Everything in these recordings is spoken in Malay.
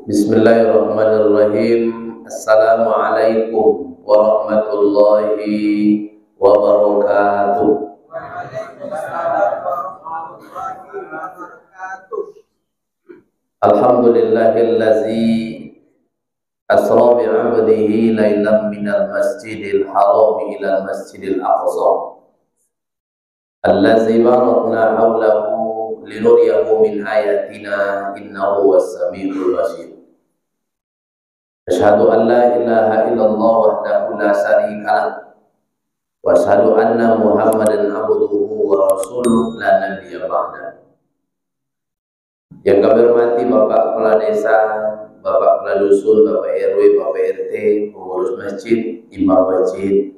Bismillahirrahmanirrahim. Assalamualaikum warahmatullahi wabarakatuh. Alhamdulillahillazi asra bi'abdihi laylan minal masjidil haram ilal masjidil aqsa allazi barakna hawlahu linuriyahu min ayatina innahu was-sami'ul basir. Asyhadu an la ilaha illallah wahdahu la syarika lah wa asyhadu anna Muhammadan abduhu wa rasuluhu la nabiyya ba'da. Yang kami hormati Bapak Kepala Desa, Bapak Kepala Dusun, Bapak RW, Bapak RT, pengurus masjid, imam masjid,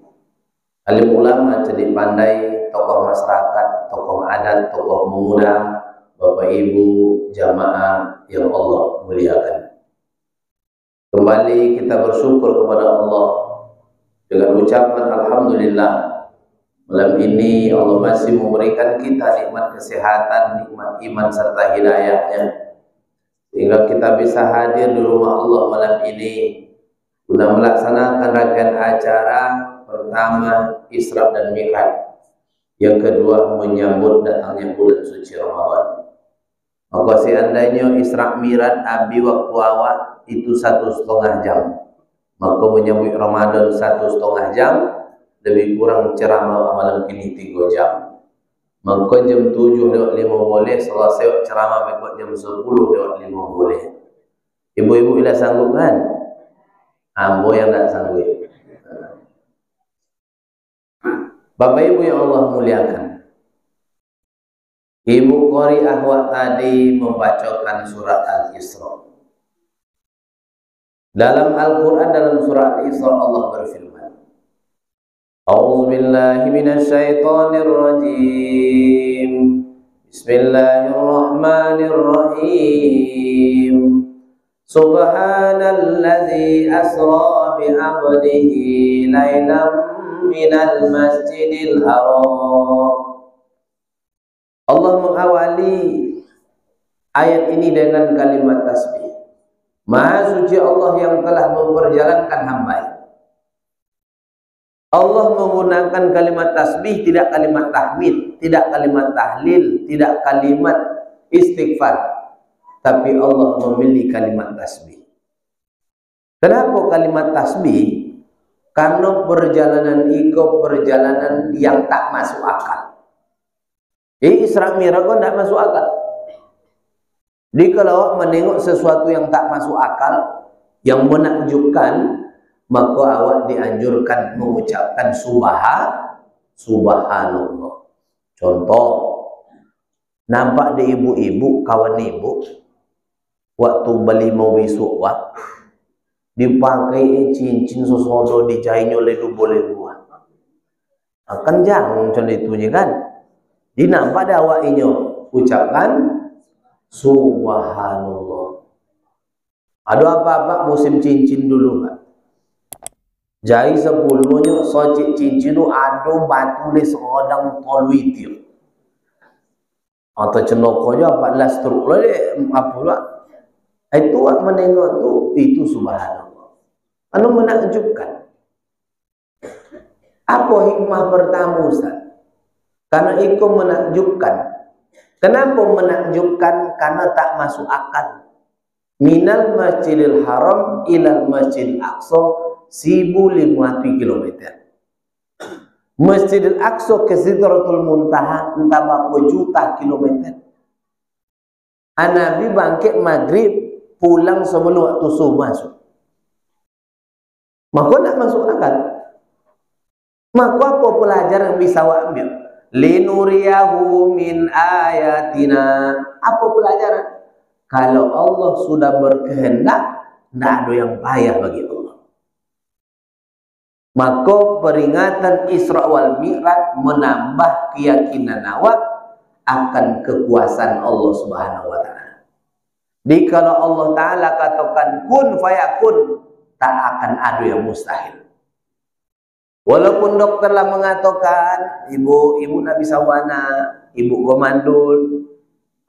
alim ulama, cerdik pandai, tokoh masyarakat, tokoh adat, tokoh pemuda, Bapak Ibu, jamaah yang Allah muliakan. Kembali kita bersyukur kepada Allah dengan ucapan Alhamdulillah. Malam ini Allah masih memberikan kita nikmat kesehatan, nikmat iman serta hidayahnya, sehingga kita bisa hadir di rumah Allah malam ini guna melaksanakan rangkaian acara pertama Isra dan Mi'raj, yang kedua menyambut datangnya bulan suci Ramadan. Maka seandainya Isra Mi'raj abi waktu awak itu 1,5 jam, maka menyambut Ramadan 1,5 jam, lebih kurang ceramah malam ini 3 jam. Maka jam 7:05 boleh selesai ceramah, berikut jam 10:05 boleh. Ibu-ibu bila sanggup kan? Ambo yang tak sanggup. Bapak Ibu yang Allah muliakan, Ibu Qori Ahwat tadi membacakan surat Al-Isra. Dalam Al-Quran, dalam surat Al-Isra Allah berfirman, A'udzu billahi minasy syaithanir rajim. Bismillahirrahmanirrahim. Subhanalladzi asra bi 'abdihi lailan minal masjidil haram. Allah mengawali ayat ini dengan kalimat tasbih. Maha suci Allah yang telah memperjalankan hamba-Nya. Allah menggunakan kalimat tasbih, tidak kalimat tahmid, tidak kalimat tahlil, tidak kalimat istighfar, tapi Allah memilih kalimat tasbih. Kenapa kalimat tasbih? Karena perjalanan itu perjalanan yang tak masuk akal. Isra Mi'raj kan tak masuk akal. Jadi kalau menengok sesuatu yang tak masuk akal, yang menakjubkan, maka awak dianjurkan mengucapkan subhanallah. Contoh, nampak di ibu-ibu, kawan ibu, waktu beli mau besok wak, dipakai cincin sesuatu dijahitnya oleh boleh buat. Akan jangan contoh itu kan. Di nampak dah awak ini ucapkan subhanallah. Ada apa-apa musim cincin dulu kan? Jai sebelumnya sojik cincin itu ada batu ni seorang tolwitir atau cenokonya 14 truk lah apa lah itu menengok itu subhanallah. Anu menakjubkan. Apa hikmah pertama Ustaz? Karena itu menakjubkan. Kenapa menakjubkan? Karena tak masuk akal. Minal masjidil haram ilal masjidil aqsa 1.500 km. Masjidil Aqsa ke Sidratul Muntaha entah berapa juta kilometer. Nabi bangkit maghrib, pulang sebelum waktu subuh masuk. Maka nak masuk akal. Maka apa pelajaran yang bisa awak ambil? Linuriyahu min ayatina. Apa pelajaran? Kalau Allah sudah berkehendak, tidak ada yang payah bagi Allah. Maka peringatan Isra wal Mi'raj menambah keyakinan awak akan kekuasaan Allah Subhanahu wa taala. Jadi kalau Allah taala katakan kun fayakun, tak akan ada yang mustahil. Walaupun dokter lah mengatakan ibu nak bisa anak, ibu go mandul,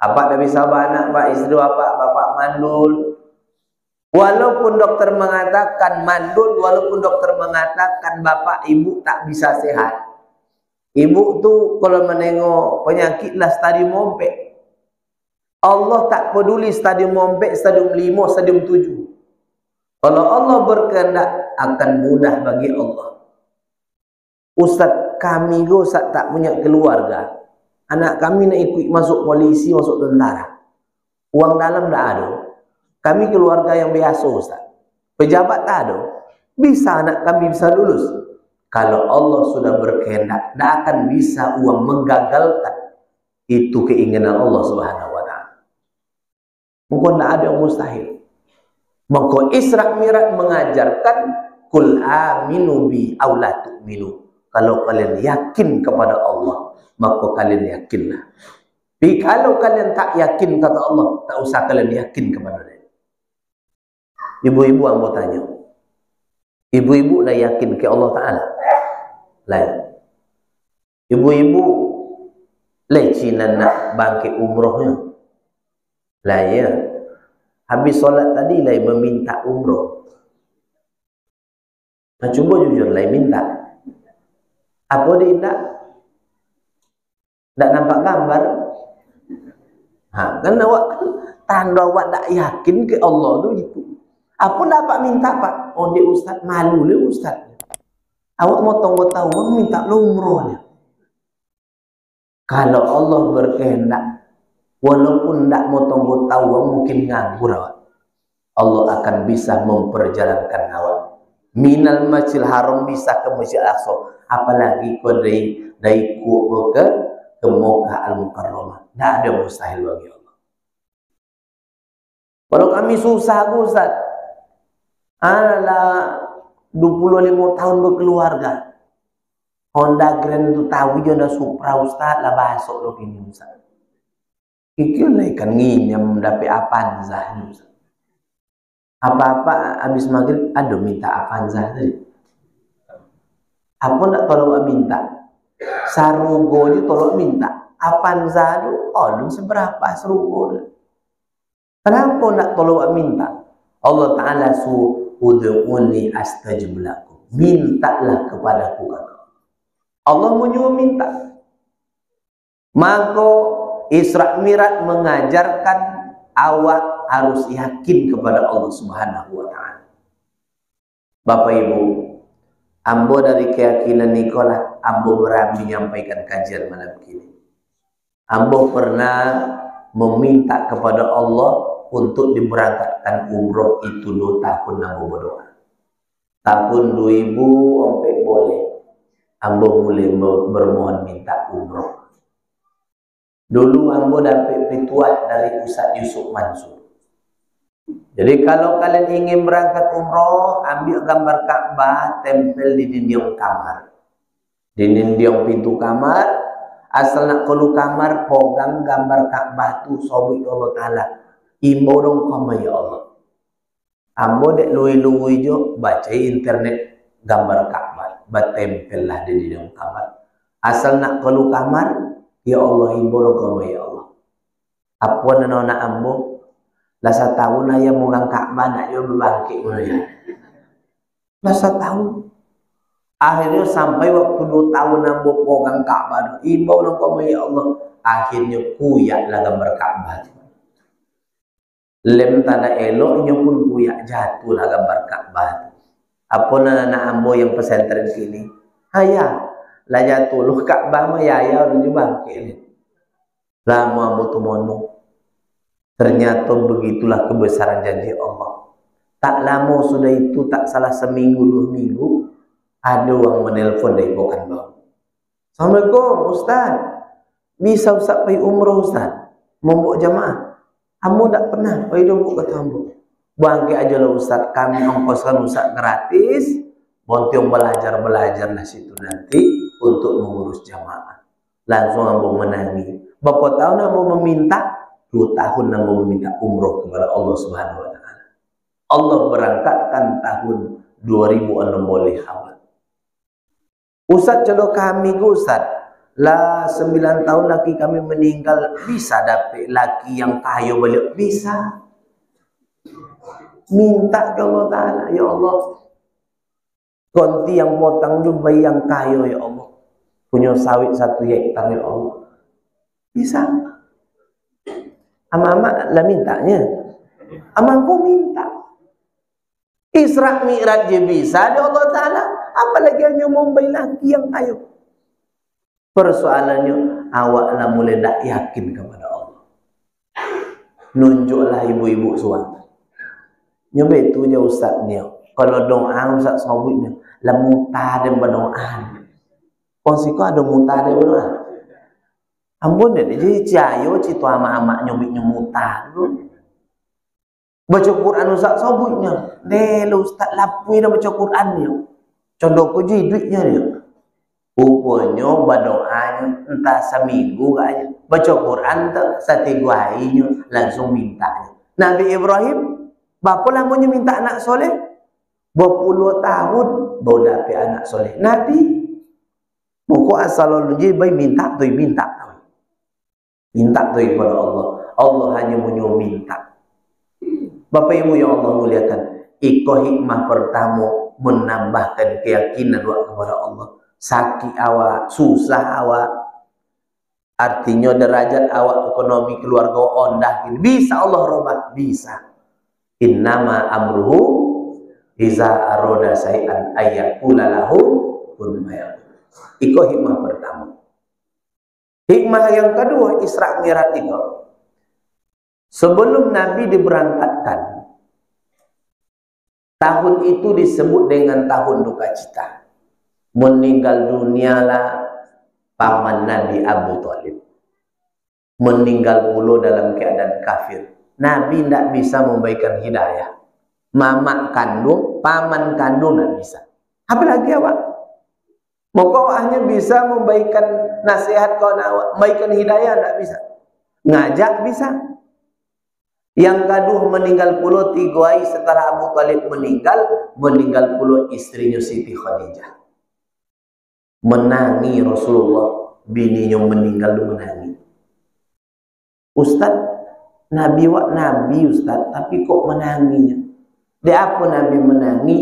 apa nak bisa anak, pak istri bapak mandul, Walaupun dokter mengatakan mandul, walaupun dokter mengatakan bapak ibu tak bisa sehat. Ibu tu kalau menengok penyakit lah stadium mompek. Allah tak peduli stadium mompek, stadium 5, stadium 7. Kalau Allah berkehendak akan mudah bagi Allah. Ustaz kami Ustaz tak punya keluarga. Anak kami nak ikut masuk polisi, masuk tentara. Uang dalam tak ada. Kami keluarga yang biasa Ustaz. Pejabat tak ada. Bisa anak kami bisa lulus. Kalau Allah sudah berkehendak, tak akan bisa uang menggagalkan itu keinginan Allah Subhanahu wa taala. Mungkin tak ada yang mustahil. Maka Isra Mi'raj mengajarkan kul aminu bi aw la tu'minu. Kalau kalian yakin kepada Allah, maka kalian yakinlah. Tapi kalau kalian tak yakin kata Allah, tak usah kalian yakin kepada dia. Ibu-ibu yang mau tanya, ibu-ibu lah yakin ke Allah Ta'ala? Lah, ibu-ibu lah Cina nak bangkit umrohnya. Lah ya, habis solat tadi lah meminta umroh. Nah, cuba jujur lah minta. Apa dia tak? Tak nampak gambar. Kan awak tanda awak tak yakin ke Allah tu itu. Apa dapat minta pak? Oh dia ustaz malu le ustaz. Awak mau tunggu tahu minta umroh dia. Kalau Allah berkehendak, walaupun tak mau tunggu tahu mungkin nganggur awak. Allah akan bisa memperjalankan awak. Minal Masjidil Haram bisa ke Masjid Al-Aqsa. Apalagi kau dari ku ke Mekah Al-Mukarramah. Tak ada mustahil bagi Allah. Kalau kami susah Ustaz. Alah 25 tahun berkeluarga. Honda Grand tu tahu je Honda Supra Ustaz lah basok lo kini Ustaz. Kikir lah ikan nginyam dapat Avanza ni Ustaz. Apa-apa habis maghrib ada minta Avanza tadi. Apa nak tolong minta? Sarugo je tolong minta. Avanza tu oh seberapa sarugo. Kenapa nak tolong minta? Allah Ta'ala ud'uni astajib lakum. Mintalah kepadaku kata Allah menyuruh minta. Maka Isra Mi'raj mengajarkan awak harus yakin kepada Allah Subhanahu wa taala. Bapak Ibu, ambo dari keyakinan nikolah ambo berani menyampaikan kajian malam ini. Ambo pernah meminta kepada Allah untuk diberangkatkan umroh itu 2 tahun ambo berdoa. Tahun 2000 sampai boleh ambo mulai bermohon minta umroh. Dulu ambo dapat ritual dari Ustaz Yusuf Mansur. Jadi kalau kalian ingin berangkat umroh, ambil gambar Ka'bah, tempel di dinding kamar. Di dinding pintu kamar, asal nak keluar kamar, pegang gambar Ka'bah tu sobik Allah Ta'ala. Imbau dong kama ya Allah. Ambo dek lui-lui jo baca internet gambar Ka'bah, batempel lah di dalam kamar. Asal nak keluar kamar, ya Allah imbau dong kama ya Allah. Apa nana ambo? Lasa tahun ayah mungang Ka'bah nak yo berbangkit ya. Lasa tahun. Akhirnya sampai waktu 2 tahun ambo pegang Ka'bah, imbau dong kama ya Allah. Akhirnya kuyak lah gambar Ka'bah. Lem tanah eloknya pun kuyak jatuh lah gambar Ka'bah. Apa anak ambo yang pesantren sini? Haya, lah jatuh lu Ka'bah mah ya udah bangkit. Lama ambo tu mono. Ternyata begitulah kebesaran janji Allah. Tak lama sudah itu, tak salah seminggu 2 minggu, ada orang menelpon dari Pekanbaru. Assalamualaikum Ustaz. Bisa Ustaz pergi umroh Ustaz? Membawa jamaah. Ambo tak pernah pergi dulu kata ambo. Bangkit aja lah Ustaz, kami ongkoskan Ustaz gratis. Bontiong belajar lah situ nanti untuk mengurus jamaah. Langsung ambo menangi. Berapa tahun ambo meminta? 2 tahun ambo meminta umroh kepada Allah Subhanahu wa taala. Allah berangkatkan tahun 2016 awal. Ustaz jodoh kami ke Ustaz. Lah 9 tahun laki kami meninggal, bisa dapat laki yang kaya balik? Bisa. minta ke Allah Ta'ala, ya Allah, konti yang potong tu bayi yang kaya ya Allah, punya sawit 1 hektar ya Allah, bisa. Ama-ama lah mintanya, ama kau minta. Isra Mi'raj je bisa ya Allah Ta'ala, apalagi hanya membayi laki yang kaya. Persoalannya awak lah mulai tak yakin kepada Allah. Nunjuklah ibu-ibu suami. Nyoba itu je Ustaz ni. Kalau doa Ustaz sebutnya, lah muta dan berdoa. Konsiko ada muta dan berdoa. Ampun deh, jadi cayo citu ama-ama nyobiknya muta dulu. Baca Quran Ustaz sebutnya, deh Ustaz lapui dah baca Quran ni. Contoh ko je duitnya dia. Rupanya berdoanya entah seminggu kaya. Baca Quran tak 1 harinya langsung minta. Nabi Ibrahim berapa lamanya minta anak soleh? Berpuluh tahun baru dapat anak soleh. Nabi muka asal lalu je bayi minta tu minta. Minta tu kepada Allah. Allah hanya menyuruh minta. Bapak Ibu yang Allah muliakan, iko hikmah pertama menambahkan keyakinan kepada Allah. Sakit awak, susah awak, artinya derajat awak ekonomi keluarga ondah, bisa Allah robah, bisa. Innama amruhu iza aroda say'an ayyakula lahu kun fayakun. Iko hikmah pertama. Hikmah yang kedua, Isra Mi'raj itu. Sebelum Nabi diberangkatkan, tahun itu disebut dengan tahun duka cita. Meninggal dunialah paman Nabi Abu Thalib. Meninggal pula dalam keadaan kafir. Nabi tidak bisa memberikan hidayah. Mama kandung, paman kandung tidak bisa. Apalagi awak? Maka hanya bisa memberikan nasihat kawan awak, memberikan hidayah tidak bisa. Ngajak bisa. Yang kedua meninggal pula 3 hari setelah Abu Thalib meninggal pula istrinya Siti Khadijah. Menangi Rasulullah, bininya meninggal tu menangi. Ustaz, Nabi Ustaz, tapi kok menanginya? Dia apa Nabi menangi?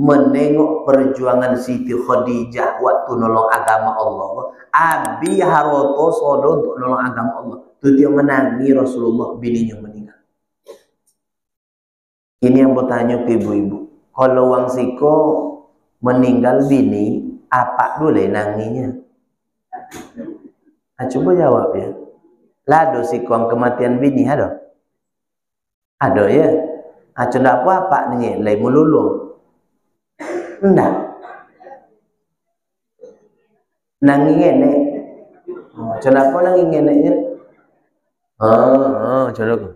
Menengok perjuangan Siti Khadijah waktu nolong agama Allah. Abi haroto sodo untuk nolong agama Allah. Itu dia menangi Rasulullah, bininya meninggal. Ini yang bertanya ke ibu-ibu. Kalau wang siko meninggal bini, apa dulu nanginya? Nah, coba jawab ya. Lado siko yang kematian bini ada? Ada ya? Nah, coba apa nih? Lai melulung. Enggak. Nangi ngene. Coba apa nangi ngeneknya? Coba.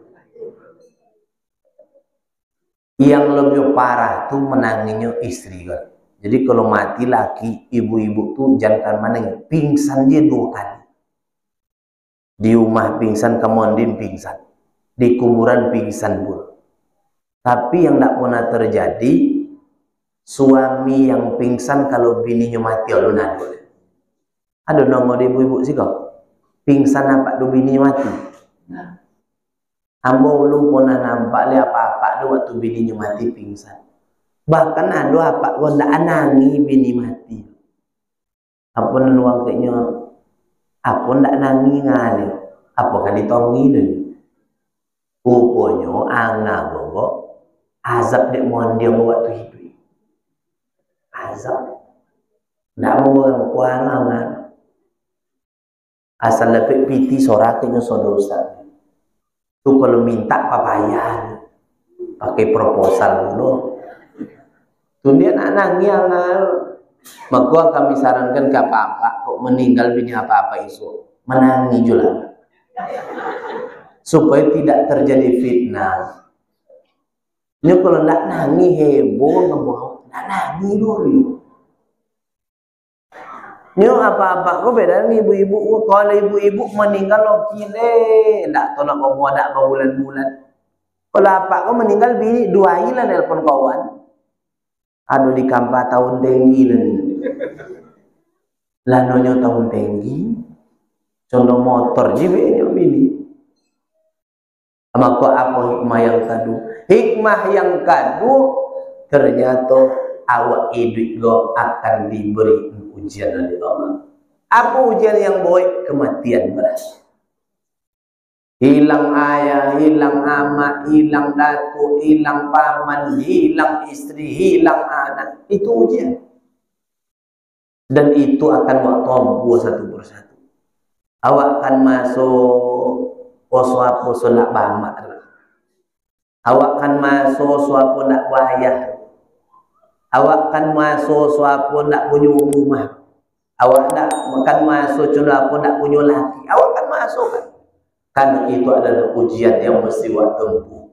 Yang lebih parah tuh menanginya istri kan. Jadi kalau mati laki, ibu-ibu tuh jangan menangis, pingsan dia 2 kali. Di rumah pingsan, kemondin pingsan, di kuburan pingsan pun. Tapi yang tidak pernah terjadi, suami yang pingsan kalau bininya mati alunan. Ada nongol di ibu-ibu sih kok. Pingsan apa do bininya mati? Ambo belum pernah nampak lihat apa-apa do waktu bininya mati pingsan. Bahkan ada apa kau ndak nangi bini mati. Apa nuang kayaknya? Apa ndak nangi ngale? Apa kan ditongi dulu? Rupanya anak bawa azab dek mohon dia waktu hidup. Azab. Ndak mau orang kuangan. Asal lepek piti soraknya sodosa. Tu kalau minta papayan, pakai proposal dulu. Kemudian anak nyangal, maka kami sarankan ke apa-apa, kok meninggal bini apa-apa isu, menangi juga, supaya tidak terjadi fitnah. Ini kalau tidak nangi heboh, tidak nangi dulu. Ini apa-apa, kok beda nih ibu-ibu. Kalau ibu-ibu meninggal lokile, tidak tolak kamu ada bulan-bulan. Kalau apa, kok meninggal bini 2 hari lah nelpon kawan. Aduh di kampa tahun tinggi dan lanonya tahun tinggi, contoh motor jibe bini. Maka apa hikmah yang kadu? Hikmah yang kadu ternyata awak hidup go akan diberi ujian oleh Allah. Apa ujian yang baik? Kematian beras. Hilang ayah, hilang amak, hilang datuk, hilang paman, hilang istri, hilang anak. Itu ujian. Dan itu akan awak tompu satu persatu. Awak akan masuk poso nak bamak. Awak akan masuk suapo nak bayar. Awak akan masuk suapo nak punya rumah. Awak akan masuk suapo nak punya laki. Awak akan masuk kan. Karena itu adalah ujian yang mesti awak tempuh.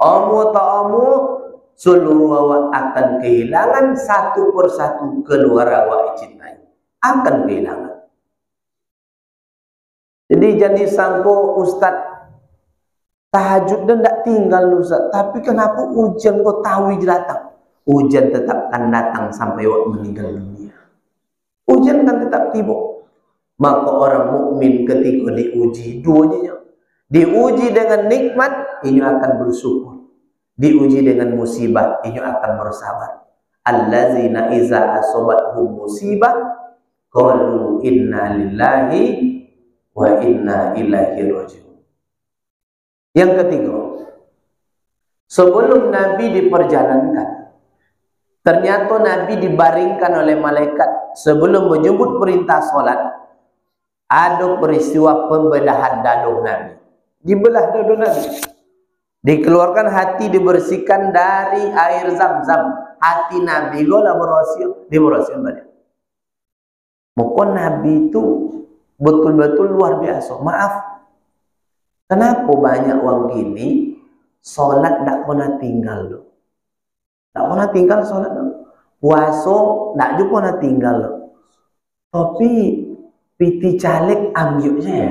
Omu tak omu, seluruh awak akan kehilangan satu persatu keluarga awak cintai. Akan kehilangan. Jadi jadi sangko Ustaz tahajud dan tak tinggal Ustaz. Tapi kenapa ujian kau tahu datang? Ujian tetap akan datang sampai awak meninggal dunia. Ujian kan tetap tiba. Maka orang mukmin ketika diuji duanya, diuji dengan nikmat, ia akan bersyukur. Diuji dengan musibah, ia akan bersabar. Allazina iza asobathum musibah qalu inna lillahi wa inna ilaihi raji'un. Yang ketiga, sebelum Nabi diperjalankan, ternyata Nabi dibaringkan oleh malaikat sebelum menyebut perintah solat. Ada peristiwa pembedahan dada Nabi. Dibelah dada Nabi. Dikeluarkan hati, dibersihkan dari air Zam-Zam. Hati Nabi gola berhasil, dibersihin balik. Maka Nabi itu betul-betul luar biasa. Maaf, kenapa banyak orang gini solat tak pernah tinggal loh. Tak pernah tinggal solat loh. Puasa tak juga pernah tinggal loh. Tapi piti caleg ambil je.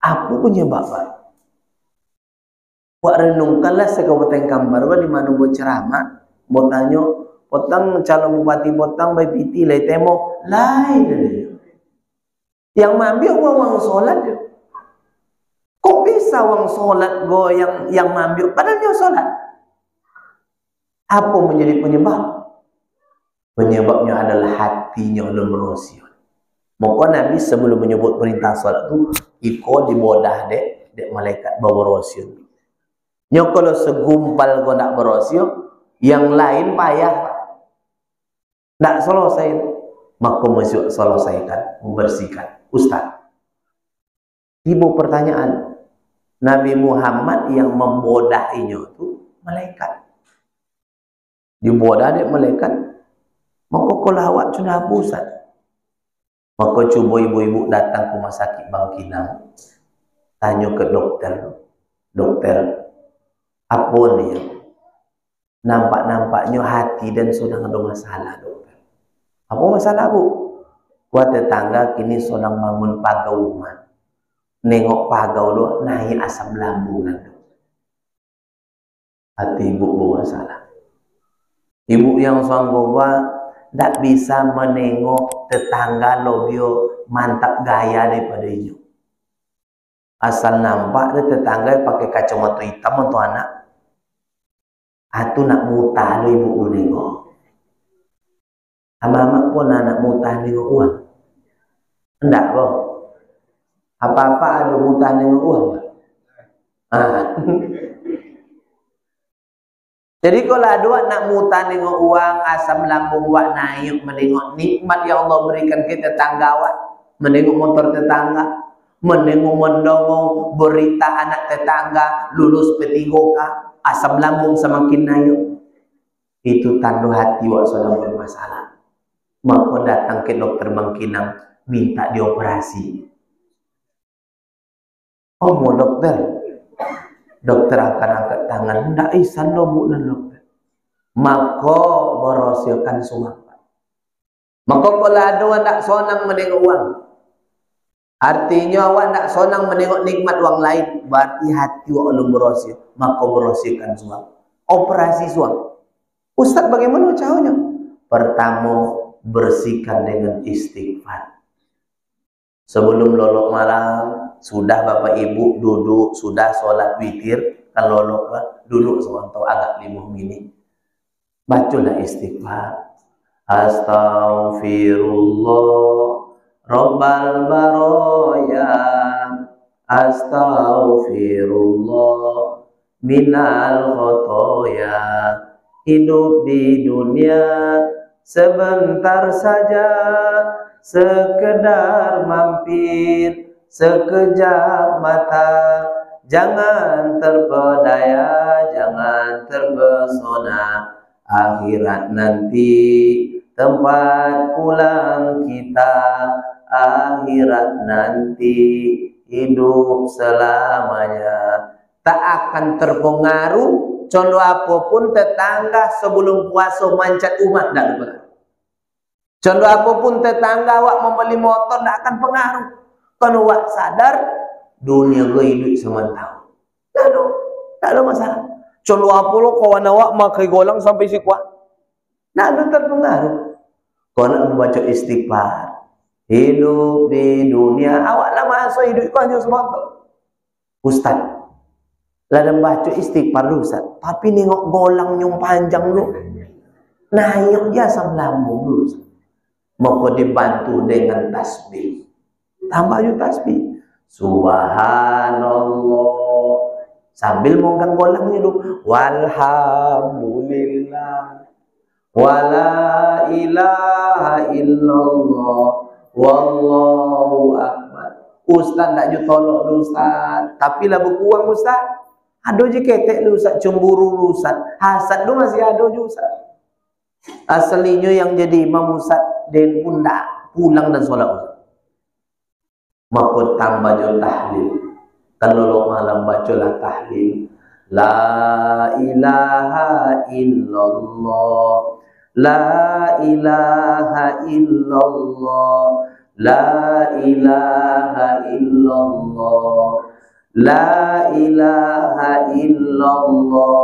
Apa penyebabnya? Buat renungkanlah sekabupaten Kambar di mana buat ceramah, buat tanya, potang calon bupati potang by piti lai temo lain. Yang mambil uang solat je. Kok bisa uang solat go yang mambil padahal dia solat? Apa menjadi penyebab? Penyebabnya adalah hatinya lemrosi. Maka Nabi sebelum menyebut perintah solat tu, iko dibodah dek malaikat bawa rosio. Nyo kalau segumpal kau nak berosio, yang lain payah. Tak selesai, maka masuk selesaikan, membersihkan. Ustaz, ibu pertanyaan, Nabi Muhammad yang membodahinya tu malaikat. Dibodah dek malaikat, maka kalau awak sudah Ustaz. Maka cuba ibu-ibu datang ke rumah sakit Bangkinang, tanya ke dokter, dokter, apa ni? Nampak-nampaknya hati dan sedang ada masalah, dokter. Apa masalah bu? Buat tetangga kini sedang bangun pagar rumah. Nengok pagar lu naik asam lambung nanti. Hati ibu bermasalah. Ibu yang sanggup tak bisa menengok tetangga lobio mantap gaya daripada ibu. Asal nampak dia tetangga pakai kacamata hitam untuk anak. Atu nak mutah lo ibu nengok. Ama-ama pun anak mutah nengok uang. Enggak boh. Apa-apa ada mutah nengok uang. Jadi kalau ada nak mutah nengok uang, asam lambung wak naik, menengok nikmat yang Allah berikan ke tetangga wak, menengok motor tetangga, menengok mendongong berita anak tetangga lulus P3K, asam lambung semakin naik. Itu tanda hati wak sedang bermasalah. Maka datang ke dokter Bangkinang minta dioperasi. Oh mau dokter. Dokter akan angkat tangan, ndak isan lo bu dan dokter. Maka berosiakan suap. Maka kalau ada orang tak sonang menengok uang, artinya awak tak sonang menengok nikmat uang lain, berarti hati awak belum berosia. Maka berosiakan suap. Operasi suap. Ustaz bagaimana caranya? Pertama bersihkan dengan istighfar. Sebelum lolok malam, sudah Bapak Ibu duduk, sudah sholat witir, kalau duduk sebentar agak 5 menit. Bacalah istighfar. Astaghfirullah Rabbal baraya, astaghfirullah minal khotoya. Hidup di dunia sebentar saja, sekedar mampir sekejap mata. Jangan terpedaya, jangan terpesona, akhirat nanti tempat pulang kita. Akhirat nanti hidup selamanya. Tak akan terpengaruh contoh apapun tetangga sebelum puasa mancat umat, tak berpengaruh. Contoh apapun tetangga awak membeli motor tak akan pengaruh. Kalau awak sadar dunia hidup sementara, tak ada masalah. Contoh apa lo kawan awak makai golang sampai si kuat, tak ada terpengaruh. Kau nak membaca istighfar, hidup di dunia awak lah masa hidup kau hanya sebentar. Ustaz, lah dan baca istighfar lu Ustaz, tapi nengok golang yang panjang lu, naik jasa melambung lu Ustaz. Maka dibantu dengan tasbih, tambah juga tasbih. Subhanallah, sambil mengangkat golangnya dulu. Walhamdulillah, wala ilaha illallah, wallahu akbar. Ustaz tak ju tolok lu Ustaz, tapi lah berkuang Ustaz. Ada je ketek lu Ustaz, cemburu lu Ustaz, hasad lu masih ada je Ustaz. Aslinya yang jadi imam Ustaz dan pun tak pulang dan sholat Ustaz. Maka tambah jo tahlil. Kalau lo malam bacalah tahlil. La ilaha illallah, la ilaha illallah, la ilaha illallah, la ilaha illallah,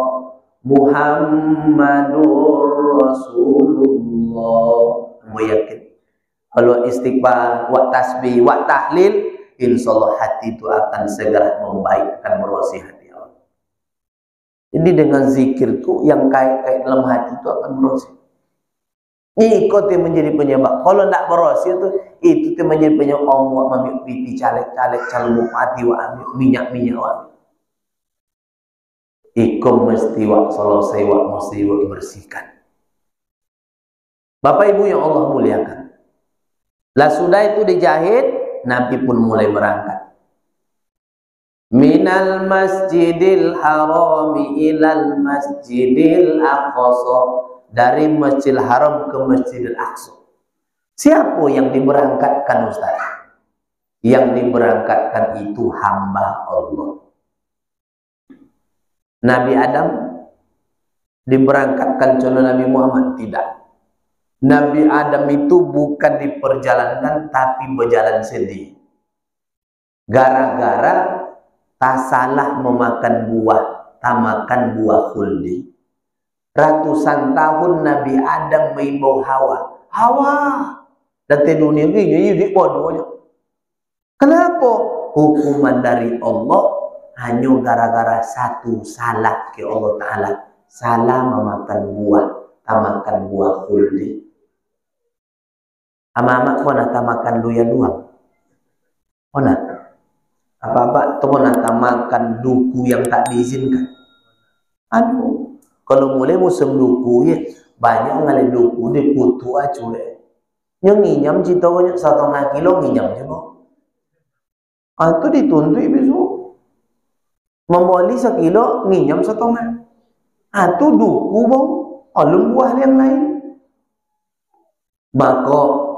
Muhammadur Rasulullah. Mau yakin? Kalau istighfar, wa tasbih, wa tahlil, insyaallah hati itu akan segera membaik, akan bersih hati Allah. Jadi dengan zikirku yang kait-kait dalam hati itu akan bersih. Ikut yang menjadi penyebab. Kalau tidak bersih itu yang menjadi penyebab. Allah ambil pipi caleg-caleg calon bupati, wa ambil minyak-minyak wa. Ikum mesti wa selesai wa mesti wa bersihkan. Bapak Ibu yang Allah muliakan. Lah sudah itu dijahit, Nabi pun mulai berangkat. Minal masjidil harami ilal masjidil aqsa, dari Masjidil Haram ke Masjidil Aqsa. Siapa yang diberangkatkan Ustaz? Yang diberangkatkan itu hamba Allah. Nabi Adam diberangkatkan contoh Nabi Muhammad? Tidak. Nabi Adam itu bukan diperjalankan tapi berjalan sendiri. Gara-gara tak salah memakan buah, tak makan buah khuldi. Ratusan tahun Nabi Adam mengimbau Hawa. Hawa, dan dunia ini jadi bodohnya. Kenapa? Hukuman dari Allah hanya gara-gara satu salah ke Allah Ta'ala. Salah memakan buah, tak makan buah khuldi. Ama-ama kau nak makan doya doang. Kau nak apa-apa tu kau nak makan duku yang tak diizinkan. Aduh, kalau mulai musim duku ya banyak ngalih duku di putu aja. Yang nginyam cita banyak 1,5 kilo nginyam je kok. Itu dituntut besok. Membeli 1 kilo nginyam 1,5. Itu duku bang, alum buah yang lain. Maka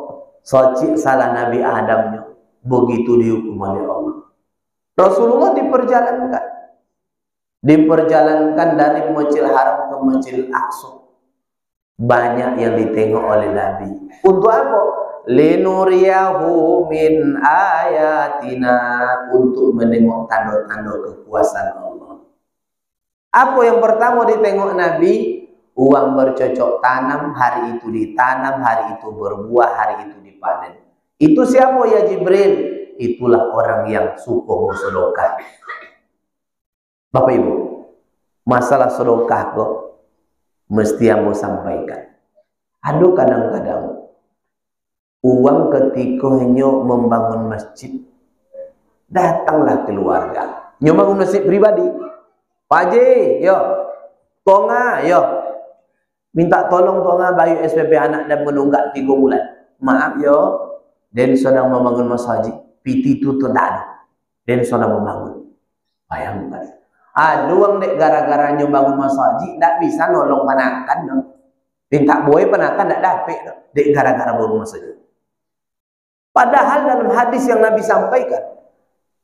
soci salah Nabi Adamnya begitu dihukum oleh Allah. Rasulullah diperjalankan dari Masjidil Haram ke Masjidil Aqsa. Banyak yang ditengok oleh Nabi. Untuk apa? Linuriyahu min ayatina, untuk menengok tanda-tanda kekuasaan Allah. Apa yang pertama ditengok Nabi? Uang bercocok tanam, hari itu ditanam, hari itu berbuah, hari itu dipanen. Itu siapa ya Jibril? itulah orang yang suka bersedekah. Bapak Ibu, masalah sedekah kok mesti yang mau sampaikan. Aduh, kadang-kadang uang ketika hanya membangun masjid, datanglah keluarga membangun masjid pribadi. Pak Haji, yo, tonga, yo, minta tolong tonga bayu SPP anak dan menunggak 3 bulan. Maaf yo, dan sedang membangun masjid, PT itu tidak ada, dan sedang membangun. Bayangkan, uang dek gara-gara membangun masjid, tidak bisa nolong panakan, no. Minta boy panakan tidak dapat, no. Dek gara-gara bangun masjid. Padahal dalam hadis yang Nabi sampaikan,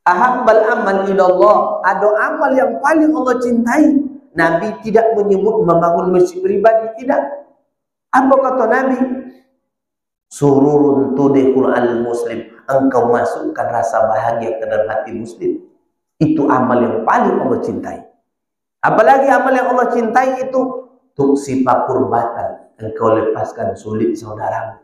ahabbal amal ilallah, ada amal yang paling Allah cintai. Nabi tidak menyebut membangun masjid pribadi, tidak. Apa kata Nabi? Sururun tudkhul al muslim, engkau masukkan rasa bahagia ke dalam hati muslim. Itu amal yang paling Allah cintai. Apalagi amal yang Allah cintai itu tuksifa kurbatan, engkau lepaskan sulit saudaramu.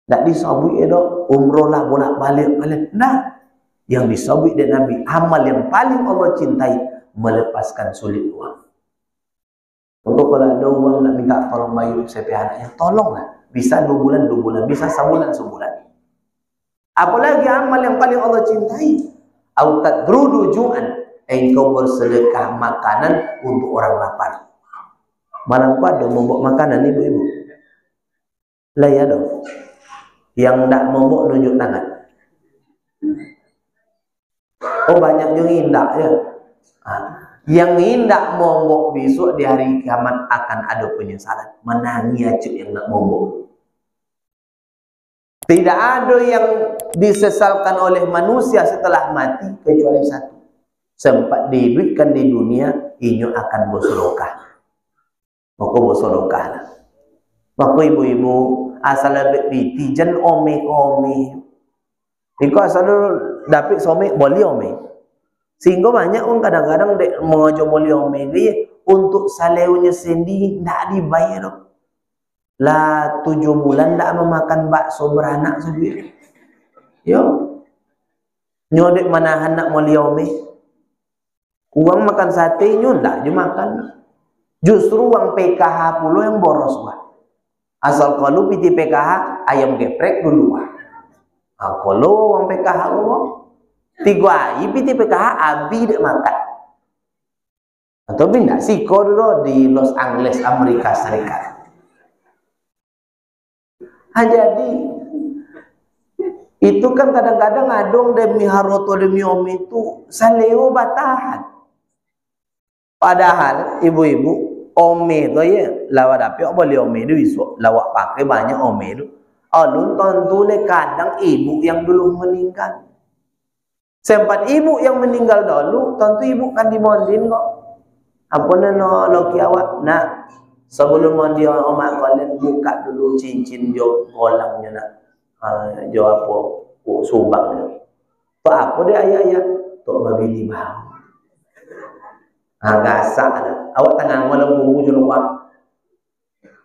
Tak disabui dok, umroh lah bolak-balik. Nah, yang disabui dari Nabi, amal yang paling Allah cintai, melepaskan sulit uang. Untuk kalau ada uang nak minta tolong bayar SPP anaknya, tolonglah. Bisa 2 bulan, 2 bulan, bisa sebulan, sebulan. Apalagi amal yang paling Allah cintai, autat berudujuan, engkau bersedekah makanan untuk orang lapar. Malam pada membawa makanan ibu-ibu. Lah ya dong. Yang tidak membawa nunjuk tangan. Oh, banyak yang indah ya. Yang indah momok besok di hari kiamat akan ada penyesalan. Menangi acuk yang nak momok. Tidak ada yang disesalkan oleh manusia setelah mati kecuali satu. Sempat diduitkan di dunia, inyo akan bersedekah. Maka bersedekah lah. Maka ibu-ibu asal lebih piti jan ome. Iko asal dapat some boleh ome. Sehingga banyak orang kadang-kadang dek mengajar boleh ome dia untuk saleunya sendiri tidak dibayar. Lah 7 bulan tidak memakan bakso beranak sendiri. Yo, nyodek manahan nak boleh ome. Uang makan sate nyodak je makan. Justru uang PKH pula yang boros bah. Asal kalau piti PKH ayam geprek dulu. Kalau uang PKH uang 3 hari piti PKH abi dek makan. Atau pindah siko dulu di Los Angeles Amerika Serikat. Jadi itu kan kadang-kadang adong demi haroto demi om itu saleo batahan. Padahal ibu-ibu ome tu ya lawak dapat boleh ome tu isu lawak pakai banyak ome tu. Alun tentu le kadang ibu yang dulu meninggal. Sempat ibu yang meninggal dulu, tentu ibu kan dimondin kok. Apa nano loki awak nak sebelum mandi omak kalian buka dulu cincin jo kolangnya nak jo apa subangnya. Tu apa dia ayah tu babi di bawah. Gasak dah. Awak tangan malam bumbu jenuah.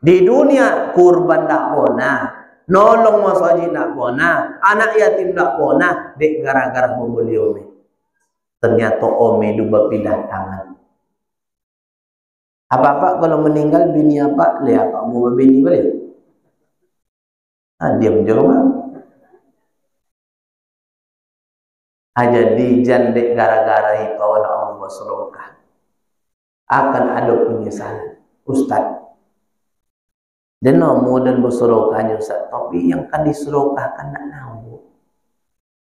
Di dunia kurban tak pernah, nolong masjid tak pernah, anak yatim tak pernah, dek gara-gara membeli ome. Ternyata ome itu berpindah tangan. Apa-apa kalau meninggal bini apa, lihat apa mau bini boleh? Diam je rumah. Jadi jandek gara-gara itu Allah bersedekah. Akan ada penyesalan, Ustaz. Dan nomu dan bersedekahnya Ustaz, tapi yang kan disedekahkan nak namu.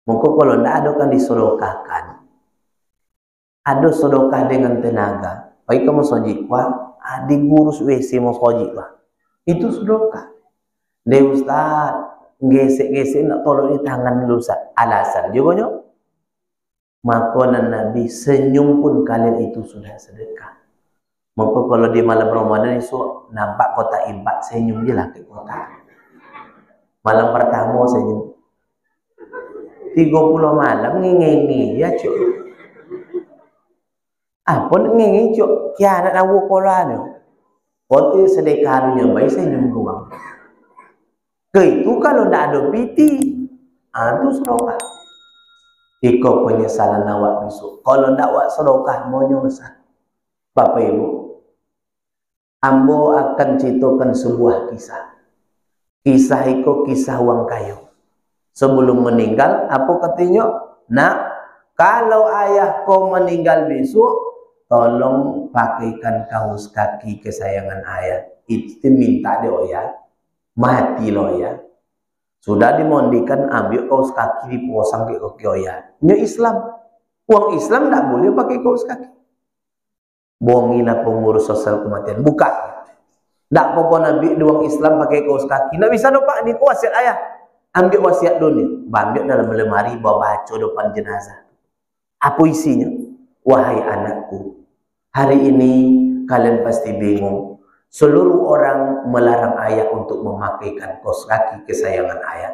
Maka kalau tidak ada kan disedekahkan. Ada sedekah dengan tenaga. Baik kamu sojik wah, digurus WC mau sojik wah. Itu sedekah. Deh Ustaz, gesek-gesek nak tolong di tangan dulu Ustaz. Alasan juga nyo. Makanan Nabi senyum pun kalian itu sudah sedekah. Maka kalau di malam Ramadan itu nampak kota impak senyum je lah ke kota. Malam pertama senyum. 30 malam ngengi ya cuk. Apa ngengi cuk? Kia nak nawu kola ni. Kota sedekah dunia baik senyum ruang. Ke itu kalau ndak ada piti, Itu sedekah. Iko penyesalan awak besok. Kalau ndak awak sedekah mau nyesal. Bapak Ibu, ambo akan ceritakan sebuah kisah. Kisah iko kisah wang kayu. Sebelum meninggal, apa katanya? Nak, kalau ayah kau meninggal besok, tolong pakaikan kaos kaki kesayangan ayah. Itu minta dia ya. Mati loh ya. Sudah dimondikan, ambil kaos kaki dipasang ke kaki ayah. Ini Islam. Uang Islam tak boleh pakai kaos kaki. Bohongin pengurus sosial kematian. Buka. Tak apa-apa Nabi uang Islam pakai kaos kaki. Tak bisa dong Pak. Ini wasiat ayah. Ambil wasiat dunia. Ambil dalam lemari, bawa baca depan jenazah. Apa isinya? Wahai anakku, hari ini kalian pasti bingung. Seluruh orang melarang ayah untuk memakaikan kaos kaki kesayangan ayah.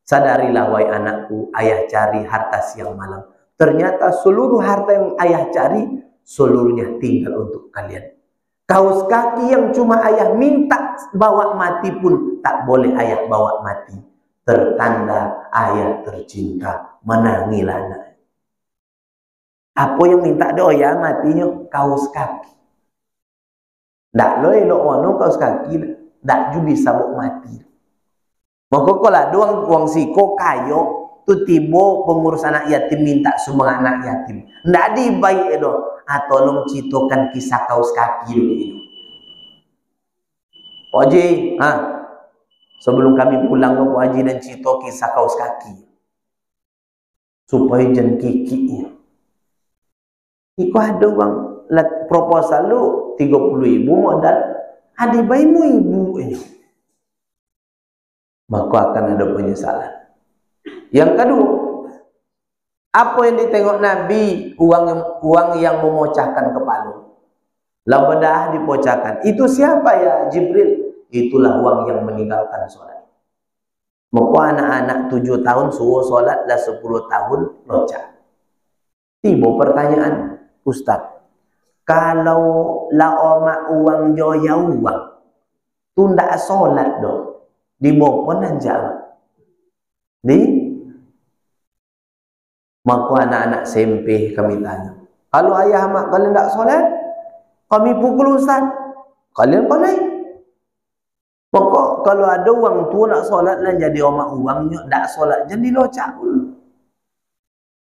Sadarilah wahai anakku, ayah cari harta siang malam. Ternyata seluruh harta yang ayah cari, seluruhnya tinggal untuk kalian. Kaos kaki yang cuma ayah minta bawa mati pun tak boleh ayah bawa mati. Tertanda ayah tercinta, menangilah anak. Apa yang minta doa ya matinya? Kaos kaki. Tak lo elok wano kaos kaki, tak juga bisa bawa mati. Maka kalau doang uang siko kayo, tu tibo pengurus anak yatim minta semua anak yatim. Tak dibaik edo. Tolong citokan kisah kaos kaki dulu. Pak Haji, sebelum kami pulang ke Pak Haji dan cito kisah kaos kaki. Supaya jen kikinya. Iku ada bang, proposal lu 30.000 modal. Ada bayimu ibu ini. Maka akan ada penyesalan. Yang kedua, apa yang ditengok Nabi? Uang yang memecahkan kepala. Labedah dipecahkan. Itu siapa ya? Jibril. Itulah uang yang meninggalkan sholat. Maka anak-anak 7 tahun suruh sholat, lah 10 tahun locak. Tiba pertanyaan, Ustaz. Kalau la oma uang joya uang, tu ndak sholat dong. Di bopon aja. Maka anak-anak SMP kami tanya. Kalau ayah mak kalian ndak sholat, kami pukul Ustaz. Kalian pandai. Maka kalau ada uang tu nak sholat lah jadi omak uangnya ndak sholat jadi locak dulu.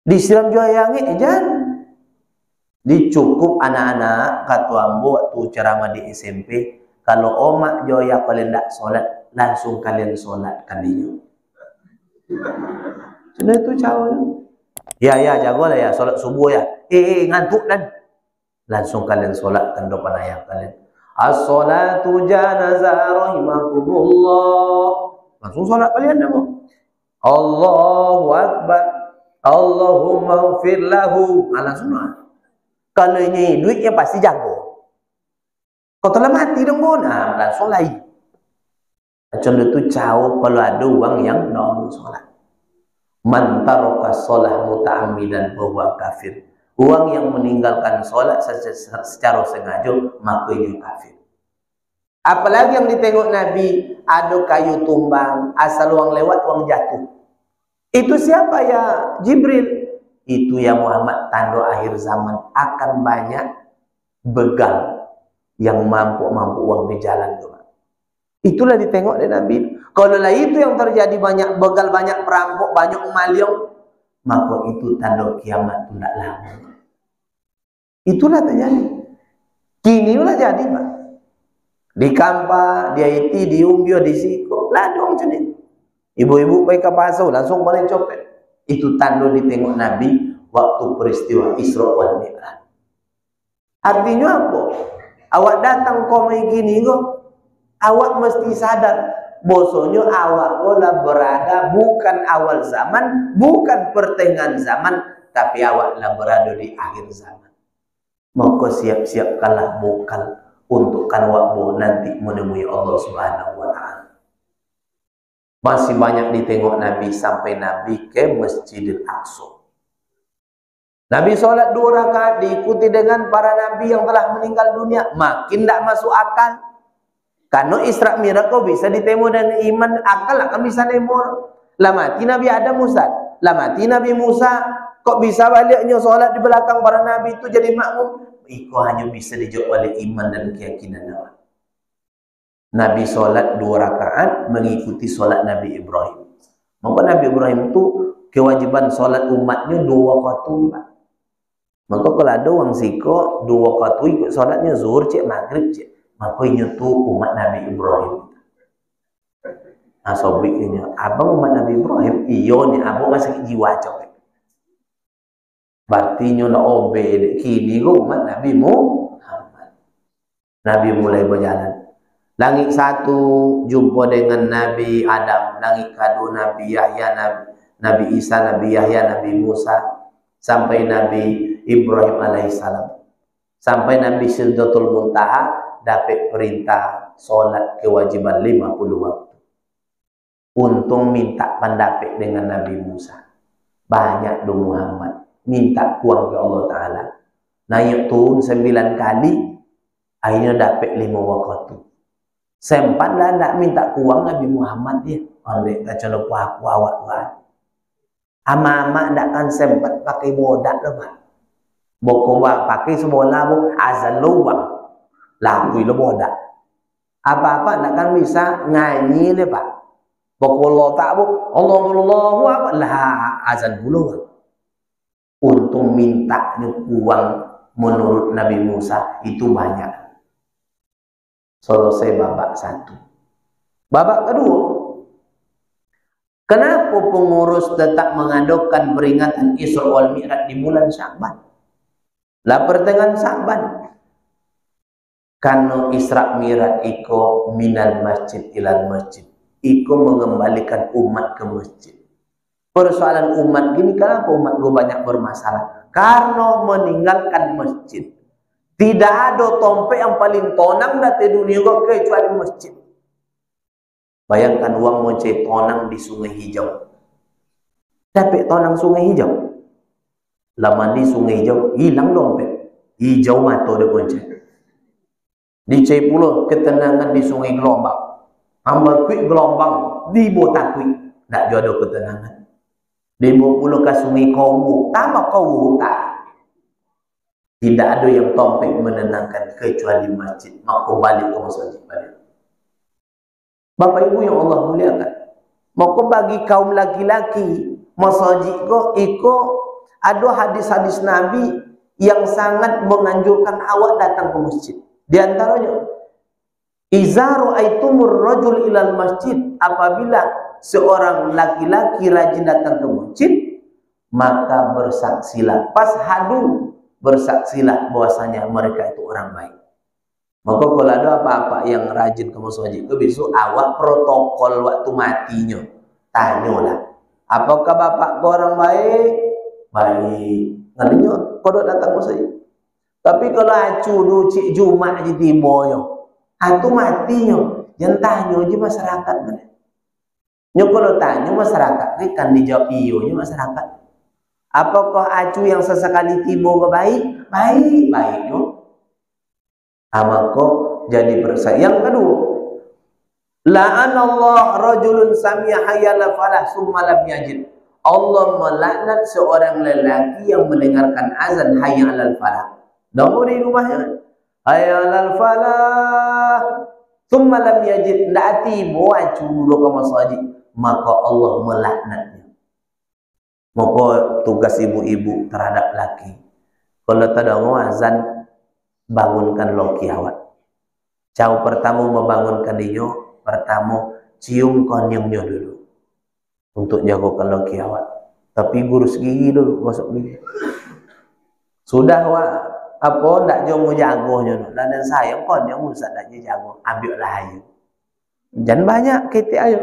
Disiram joya yang jangan. Dicukup anak-anak kata ambo waktu ceramah di SMP, kalau omak joya kalian tak sholat, langsung kalian sholatkan dia. Sudah itu cawan. Ya jagolah ya sholat subuh ya. Ngantuk dan langsung kalian sholatkan depan ayah kalian. As-sholatu janazah rahimakumullah. Langsung sholat kalian dah. Allahu Akbar. Allahumma ufir lahu. Langsung lah. Kalau ini duitnya pasti jago. Kau telah mati dong pun, langsung lagi. Contoh itu jauh kalau ada uang yang non sholat. Man taraka sholah muta'ammidan bahwa kafir. Uang yang meninggalkan sholat secara sengaja, maka ini kafir. Apalagi yang ditengok Nabi, ada kayu tumbang, asal uang lewat, uang jatuh. Itu siapa ya? Jibril. Itu ya Muhammad, tanda akhir zaman akan banyak begal yang mampu uang di jalan. Itulah ditengok dari Nabi. Kalau lah itu yang terjadi, banyak begal, banyak perampok, banyak maliong, maka itu tanda kiamat itu tidak lama. Itulah terjadi. Kini lah jadi Pak. Di Kampa, di Haiti, di Umbio, di Siko, lah dong jadi. Ibu-ibu pergi ke pasar langsung boleh copet. Itu tanda ditengok Nabi waktu peristiwa Isra wal Mi'raj. Artinya apa? Awak datang kau begini kok, awak mesti sadar bosonyo awak lah berada bukan awal zaman, bukan pertengahan zaman, tapi awak lah berada di akhir zaman. Maka siap-siapkanlah bekal untuk kan awak nanti menemui Allah Subhanahu wa Ta'ala. Masih banyak ditengok Nabi sampai Nabi ke Masjidil Aqsa. Nabi sholat 2 rakaat diikuti dengan para Nabi yang telah meninggal dunia. Makin tidak masuk akal. Karena Isra Mi'raj kau bisa ditemu dengan iman, akal akan bisa nemo. Lah mati Nabi Adam Musa. Lah mati Nabi Musa. Kok bisa baliknya solat di belakang para Nabi itu jadi makmum? Itu hanya bisa dijawab oleh iman dan keyakinan awak. Nabi solat 2 rakaat mengikuti solat Nabi Ibrahim. Maka Nabi Ibrahim itu kewajiban solat umatnya 2 waktu. Maka kalau ada orang siko 2 waktu ikut solatnya zuhur cik maghrib cik. Maka ini tu umat Nabi Ibrahim. Nah sobiknya, abang umat Nabi Ibrahim, iyo ni abang masih jiwa cok. Berarti nyo nak obey kini ko umat Nabi Muhammad. Nabi mulai berjalan. Langit 1 jumpa dengan Nabi Adam, langit 2 Nabi Yahya, Nabi Isa, Nabi Yahya, Nabi Musa, sampai Nabi Ibrahim alaihissalam. Sampai Nabi Sidratul Muntaha dapat perintah solat kewajiban 50 waktu. Untung minta pendapat dengan Nabi Musa. Banyak do Muhammad minta kuang ke Allah Ta'ala. Naik turun 9 kali, akhirnya dapat 5 waktu. Sempat lah nak minta kuang Nabi Muhammad dia. Oleh tak coba aku awak kan. Ama-ama tak kan sempat pakai bodak lah pak. Bokowa pakai sebola bu azan luang. Lagu lo bodak. Apa-apa tak kan bisa nyanyi le pak. Bokolo tak bu Allahu Akbar lah azan bulu. Untuk minta kuang menurut Nabi Musa itu banyak. Selesai babak 1. Babak kedua, kenapa pengurus tetap mengadakan peringatan Isra wal Mi'raj di bulan Sya'ban? Lah pertengahan Sya'ban. Karena Isra Mi'raj iko minal masjid ilal masjid. Iko mengembalikan umat ke masjid. Persoalan umat gini, kenapa umat gue banyak bermasalah? Karena meninggalkan masjid. Tidak ada tompe yang paling tonang dari dunia gue kecuali masjid. Bayangkan uang mau cek tonang di Sungai Hijau. Tapi tonang Sungai Hijau. Lama di Sungai Hijau, hilang dompet. Hijau mata dia bonceng. Di cek pula ketenangan di Sungai Gelombang. Hamba kuih gelombang di botak kuih. Tak jodoh ketenangan. Di bawah ke Sungai Kawu, tambah Kawu hutan. Tidak ada yang tompek menenangkan kecuali masjid. Maka balik ke masjid balik. Bapak Ibu yang Allah muliakan. Maka bagi kaum laki-laki, masjid iko ada hadis-hadis Nabi yang sangat menganjurkan awak datang ke masjid. Di antaranya, iza ra'aitumur rajul ilal masjid, apabila seorang laki-laki rajin datang ke masjid, maka bersaksilah, hadu, bersaksilah bahwasanya mereka itu orang baik. Maka kalau ada apa-apa yang rajin ke masjid itu besok awak protokol waktu matinya, tanyalah, apakah bapak orang baik? Baik. Nantinya kalau datang masjid. Tapi kalau acu lu cik Jumat je tiba yo, atu matinya, yang tanya je masyarakat kan. Nyo kalau tanya masyarakat ni kan dijawab iyo nya masyarakat. Apakah acu yang sesekali tiba ke baik? Baik, baik nyo. Maka jadi persa. Yang kedua, la'anallah rajulun sami'a hayyal falah summa lam yajid. Allah melaknat seorang lelaki yang mendengarkan azan hayya 'alal falah. Dahulu di rumahnya hayya 'alal falah summa lam yajid, ndak tiba acu dulu ke masjid, maka Allah melaknatnya. Maka tugas ibu-ibu terhadap laki, kalau tak ada azan, bangunkan loki awak. Cara pertama membangunkan dia, pertama cium konyongnya dulu untuk jagokan loki awak. Tapi gurus gigi dulu, gosok gigi. Sudah wak, apa ndak jomo jagonya dulu. Dan saya konyong usah ndak jago, ambillah ayo. Jangan banyak kita ayo.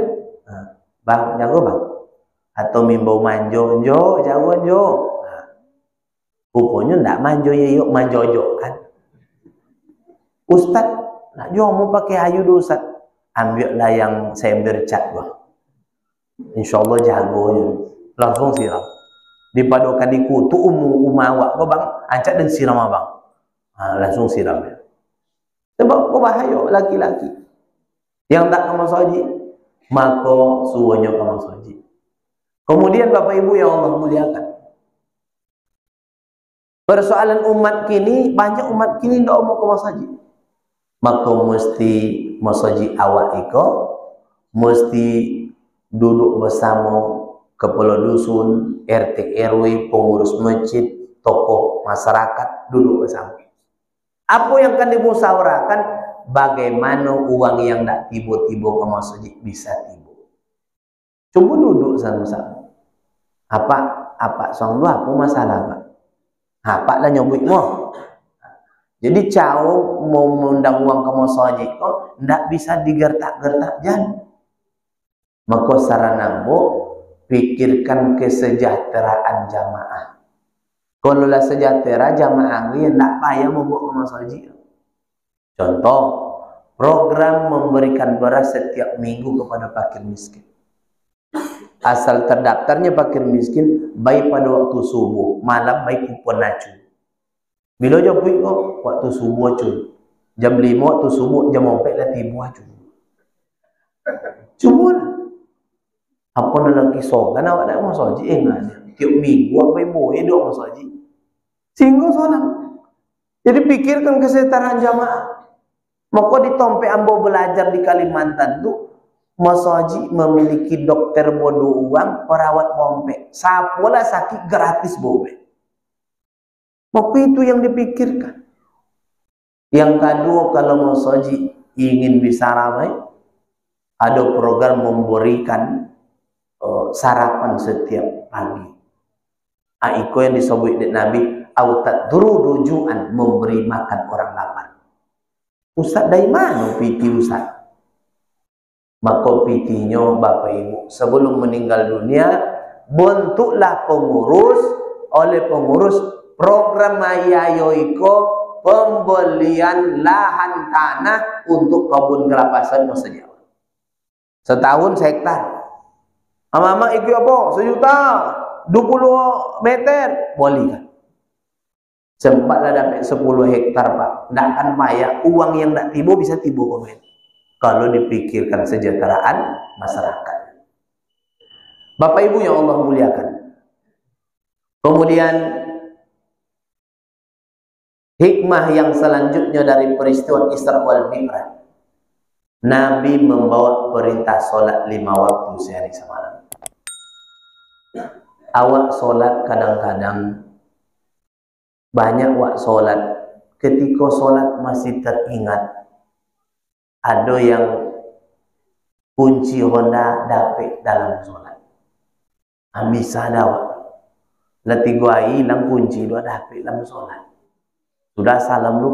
Bang, jago bang. Atau mimbau manjo, jo, jago jo. Rupanya ndak manjo yuk, manjo jo kan. Ustaz, nak jo mau pakai ayu dulu Ustaz. Ambillah yang sember cat bang. InsyaAllah jagonya. Langsung siram. Dipadukan di kutu umawak kau bang, ancak dan siram abang. Langsung siram ya. Sebab kau bahaya laki-laki yang tak ke masjid, maka suruhnya ke masjid. Kemudian Bapak Ibu yang Allah muliakan, persoalan umat kini, banyak umat kini tidak mau ke masjid. Maka mesti masjid awak iko, mesti duduk bersama kepala dusun, RT RW, pengurus masjid, tokoh masyarakat, duduk bersama. Apa yang akan dimusyawarahkan? Bagaimana uang yang tak tiba-tiba ke masjid bisa tiba. Coba duduk sama-sama. Apa song lu apa masalah Pak? Apa lah nyobik mo. Jadi cau mau mengundang uang ke masjid kok ndak bisa digertak-gertak jan. Maka saran ambo pikirkan kesejahteraan jamaah. Kalau lah sejahtera jamaah ini ndak payah mau ke masjid. Contoh, program memberikan beras setiap minggu kepada fakir miskin. Asal terdaftarnya fakir miskin baik pada waktu subuh, malam baik kupon acu. Bila jam kok waktu subuh acu. Jam 5 waktu subuh, jam 4 dah tiba acu. Cuma apa nak lagi sokan awak nak masjid tiap minggu apa boleh dok masjid. Sehingga solat. Jadi pikirkan kesejahteraan jamaah. Maka di Tompe ambo belajar di Kalimantan tu masjid memiliki dokter bodo uang, perawat pompe. Sapola sakit gratis bobe. Maka itu yang dipikirkan. Yang kedua, kalau masjid ingin bisa ramai, ada program memberikan sarapan setiap pagi. Aiko yang disebut Nabi, autat duru rujuan, memberi makan orang lapar. Ustaz dari mana piti Ustaz? Maka pitinya Bapak Ibu sebelum meninggal dunia bentuklah pengurus, oleh pengurus program Ayayoiko pembelian lahan tanah untuk kebun kelapa sawit masa Jawa. Setahun hektar. Mama ikut apa? 1 juta, 20 meter, boleh kan? Sempatlah dapat 10 hektar Pak. Tidak akan payah, uang yang tidak tiba bisa tiba komen. Kalau dipikirkan kesejahteraan masyarakat. Bapak Ibu yang Allah muliakan. Kemudian hikmah yang selanjutnya dari peristiwa Isra wal Mi'raj. Nabi membawa perintah solat 5 waktu sehari semalam. Awak solat kadang-kadang banyak wak solat. Ketika solat masih teringat ada yang kunci Honda dapat dalam solat. Bisa ada wak. Lati gua hilang kunci dua dapat dalam solat. Sudah salam lu.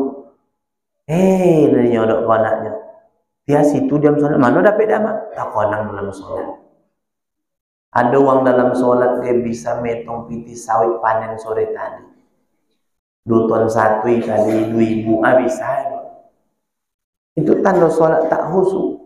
Nanya dok konaknya. Dia situ jam solat mana dapat dama? Tak konang dalam solat. Ada uang dalam solat dia bisa metong piti sawit panen sore tadi. 2 ton 1 kali 2.000 bisa. Itu tanda solat tak khusyuk.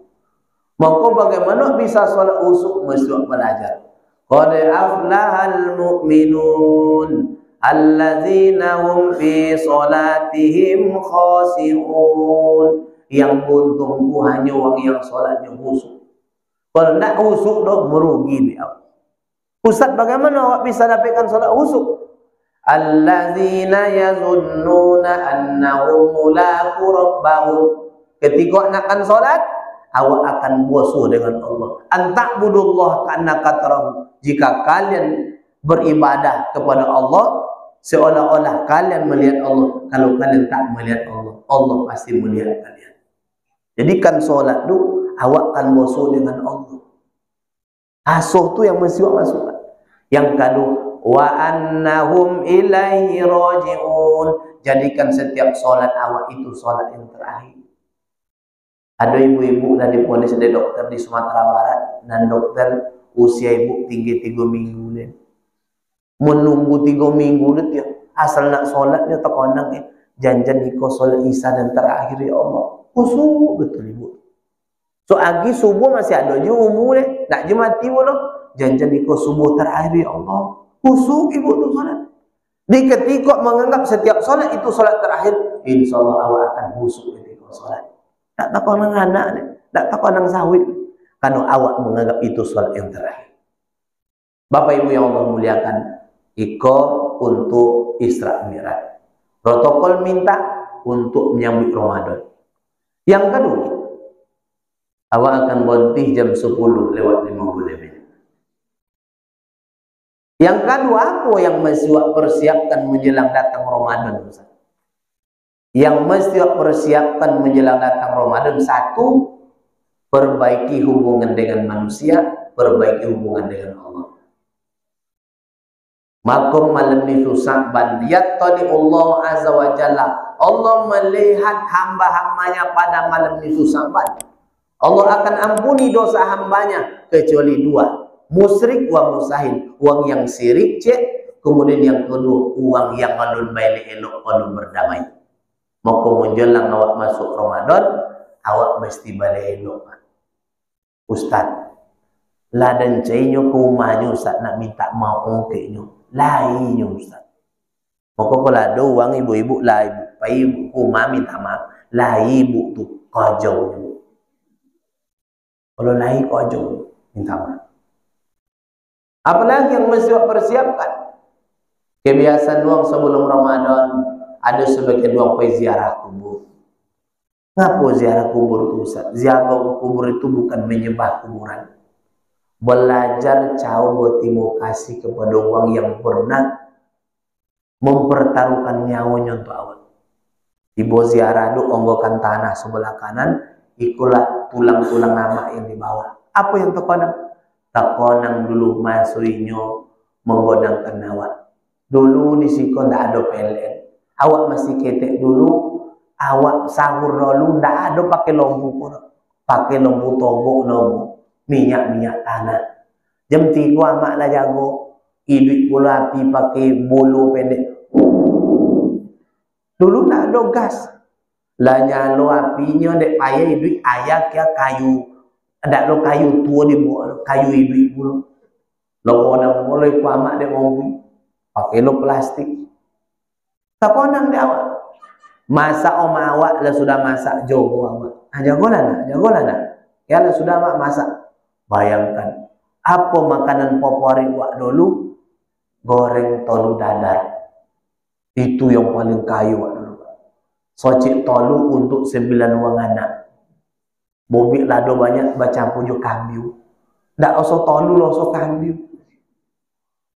Maka bagaimana bisa solat khusyuk? Mesti belajar. Qad aflahal mu'minun alladzina hum fi salatihim khashi'un. Yang beruntung itu hanya orang yang solatnya khusyuk. Kalau tidak khusyuk dah merugi dia. Ustaz, bagaimana awak bisa dapatkan solat khusyuk? Alladzina yazunnuna annahum mulaqu rabbahum. Ketika akan solat, awak akan bosuh dengan Allah. Anta'budullah ka'annaka tarahu. Jika kalian beribadah kepada Allah seolah-olah kalian melihat Allah. Kalau kalian tak melihat Allah, Allah pasti melihat kalian. Jadikan solat itu awak akan bosuh dengan Allah. Asuh tu yang mesti masuk. Yang kedua, wa annahum ilaihi raji'un. Jadikan setiap solat awak itu solat yang terakhir. Ada ibu-ibu dah diponis dari dokter di Sumatera Barat, dan dokter usia ibu tinggi 3 minggu ni. Menunggu 3 minggu dia asal nak solat dia terkonang janjan iko solat Isya dan terakhir ya Allah. Khusyuk betul ibu. So agi subuh masih ada je umur ni, nak je mati pun janjan iko subuh terakhir ya Allah. Khusyuk ibu tu solat. Di ketika menganggap setiap solat itu solat terakhir, insyaallah awak akan khusyuk ketika solat. Tak takut nang anak ni, tak takut nang sawit. Karena awak menganggap itu solat yang terakhir. Bapak Ibu yang Allah muliakan, iko untuk Isra Mi'raj. Protokol minta untuk menyambut Ramadan. Yang kedua, awak akan berhenti jam 10 lewat 50 menit. Yang kedua, apa yang mesti awak persiapkan menjelang datang Ramadan? Yang mesti awak persiapkan menjelang datang Ramadan, satu, perbaiki hubungan dengan manusia, perbaiki hubungan dengan Allah. Maka malam itu Sa'ban yattali Allah azza wa jalla, Allah melihat hamba-hambanya pada malam itu Sa'ban. Allah akan ampuni dosa hambanya kecuali dua, musyrik wa musahil, uang yang syirik cek, kemudian yang kedua uang yang alun baik elok alun berdamai. Maka menjelang awak masuk Ramadan, awak mesti balik elok. Ustaz, ladan cainyo ke rumahnya Ustaz nak minta maaf keknya. Lainnya Ustaz. Maka kalau ada uang ibu-ibu lah, ibu pai ibu rumah minta maaf, lah ibu tu kajau. Kalau lain kajau minta maaf. Apalagi yang mesti persiapkan? Kebiasaan uang sebelum Ramadan ada sebagian uang pai ziarah kubur. Ngapa ziarah kubur tu Ustaz? Ziarah kubur itu bukan menyembah kuburan. Belajar cara berterima kasih kepada orang yang pernah mempertaruhkan nyawanya untuk awak. Ibu ziarah itu onggokan tanah sebelah kanan, ikulah tulang-tulang nama yang di bawah. Apa yang terkonang? Terkonang dulu masuinyo menggodangkan awak. Dulu di situ tidak ada PLN. Awak masih ketek dulu, awak sahur dulu tidak ada pakai lampu, pakai lampu togok lampu. Minyak tanah. Jam 3 amak lah jago. Hidup pula api pakai bulu pendek. Dulu tak ada gas. Lah nyalo apinya dek payah hidup ayah kia kayu. Ada lo kayu tua di bawah, kayu hidup pula. Lo kodang boleh ku amak dek ngomong. Pakai lo plastik. Tak kodang dek awak. Masak oma awak lah sudah masak jogo awak. Jago lah nak. Ya lah sudah amak masak. Bayangkan, apa makanan favorit wak dulu? Goreng tolu dadar. Itu yang paling kayu wak dulu. Socik tolu untuk 9 orang anak. Bobik lado banyak baca pujuk kambiu. Ndak oso tolu oso kambiu.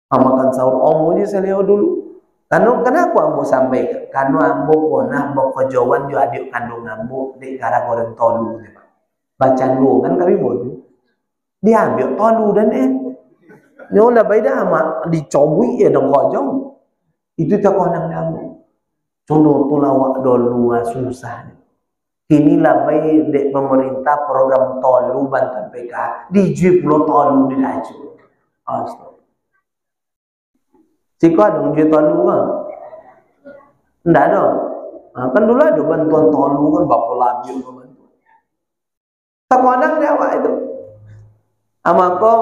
Makan sahur omo je saya lihat dulu. Kenapa ambo sampai? Karena ambo pernah berkejawan jo adik kandung ambo di gara goreng tolu. Baca lu kan kami bodoh. Dia ambil tolu dan nyola baida amak dicobui ya dong kojong. Itu tak konang damu. Contoh tu lawak dulu susah. Inilah baik dek pemerintah program tolu bantuan PK di pulau tolu di laju. Astaga. Jika ada uji tolu kan? Tidak ada. Kan dulu ada bantuan tolu kan bapak lagi bantuan. Tak konang dia awak itu. Amako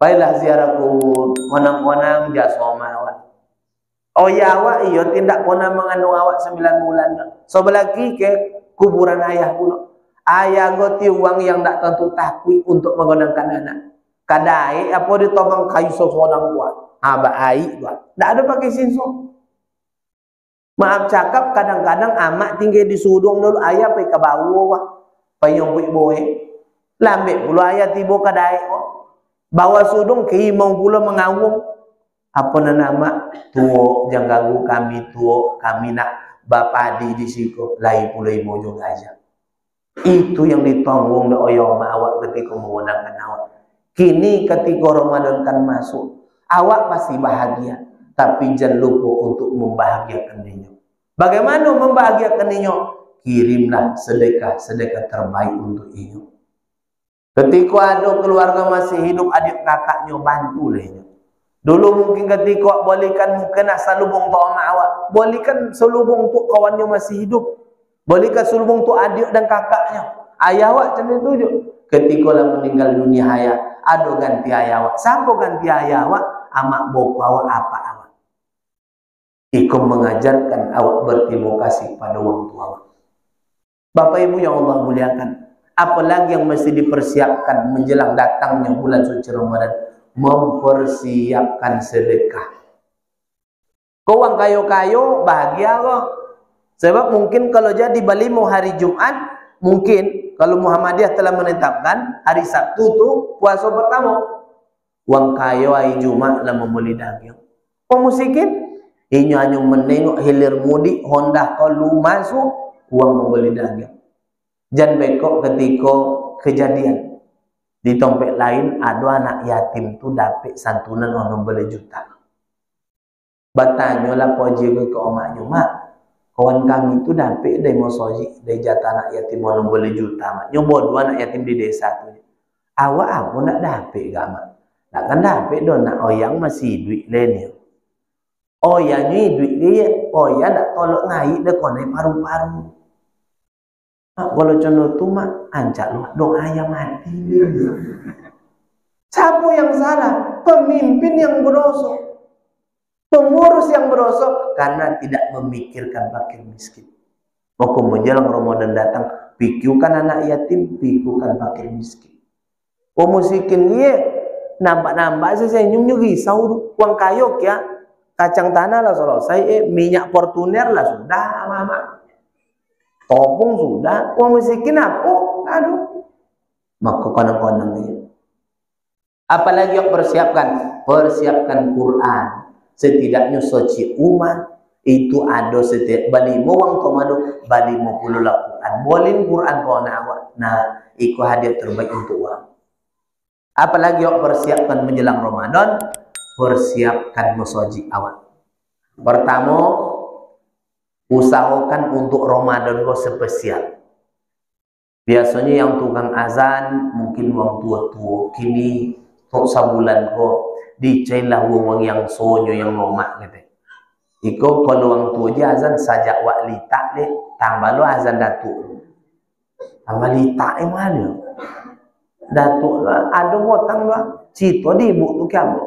baiklah ziarah kubur, konang-konang jasoma awak. Oh ya awak iyo tindak konang mengandung awak 9 bulan. So belaki ke kuburan ayah pula. Ayah goti uang yang tak tentu takwi untuk menggunakan anak. Kadai apa ditopang kayu seorang buat. Aba ai buat. Tak ada pakai sinso. Maaf cakap kadang-kadang amak tinggal di sudung dulu ayah pergi ke bawah wah. Payung boy. Lambek pula ayat tiba kadai bawa sudung keimau pula mengawung apa nama tuo jangan ganggu kami tuo kami nak bapadi di siku lai pula imo juga aja itu yang ditanggung oleh awak ketika menggunakan awak. Kini ketika Ramadan kan masuk awak pasti bahagia tapi jangan lupa untuk membahagiakan dirinya. Bagaimana membahagiakan dirinya? Kirimlah sedekah terbaik untuk ini. Ketika ada keluarga masih hidup, adik kakaknya bantu lehnya. Dulu mungkin ketika bolehkan mungkin salubung tu amak awak, bolehkan selubung tu kawannya masih hidup, bolehkan selubung tu adik dan kakaknya. Ayah awak macam itu je. Ketika lah meninggal dunia ayah, ada ganti ayah awak. Siapa ganti ayah awak? Amak boko awak apa awak. Ikut mengajarkan awak berterima kasih pada orang tua awak. Bapak Ibu yang Allah muliakan. Apalagi yang mesti dipersiapkan menjelang datangnya bulan suci Ramadan mempersiapkan sedekah. Kau orang kayo-kayo bahagia kok. Sebab mungkin kalau jadi balimo hari Jumat, mungkin kalau Muhammadiyah telah menetapkan hari Sabtu tu puasa pertama. Wang kayo hari Jumat lah membeli daging. Kau musikin? Inyo hanya menengok hilir mudik Honda kalau masuk uang membeli daging. Jangan bekok ketika kejadian di tempat lain ada anak yatim tu dapat santunan orang membeli juta. Bertanya lah poji ke omaknya, mak, kawan kami tu dapat dari mosoji dari jatah anak yatim orang membeli juta, mak. Nyoba dua anak yatim di desa tu. Awak aku nak dapat gak mak? Nak kan dapat don nak oyang masih duit lainnya. Oyang ni duit dia, oyang nak tolak ngai dah konai paru-paru. Mak kalau contoh tu mak ancak lu dong ayam mati. Siapa yang salah? Pemimpin yang berdosa. Pengurus yang berosok karena tidak memikirkan fakir miskin. Maka menjelang Ramadan datang, pikirkan anak yatim, pikirkan fakir miskin. Musikin dia nampak-nampak saya nyum risau uang kayok ya, kacang tanah lah selesai, minyak Fortuner lah sudah, mama. Topung sudah, musikin apa? Aduh. Maka konang-konang dia. Apalagi yang persiapkan Quran. Setidaknya soci umat itu ada setiap balimo wang tomado balimo puluh Quran boleh Quran kau nak awak. Nah, itu hadiah terbaik untuk uang. Apalagi awak persiapkan menjelang Ramadan, persiapkan musoji awak. Pertama, usahakan untuk Ramadan kau spesial. Biasanya yang tukang azan mungkin wang tua-tua, kini untuk sebulan kau dicailah wong yang sonyo yang lomak gitu. Iko kalau wang tua je azan sajak wak litak le tambah lo azan datuk. Tambah litak mana? Datuk ada motang lo cito di ibu tu kamu.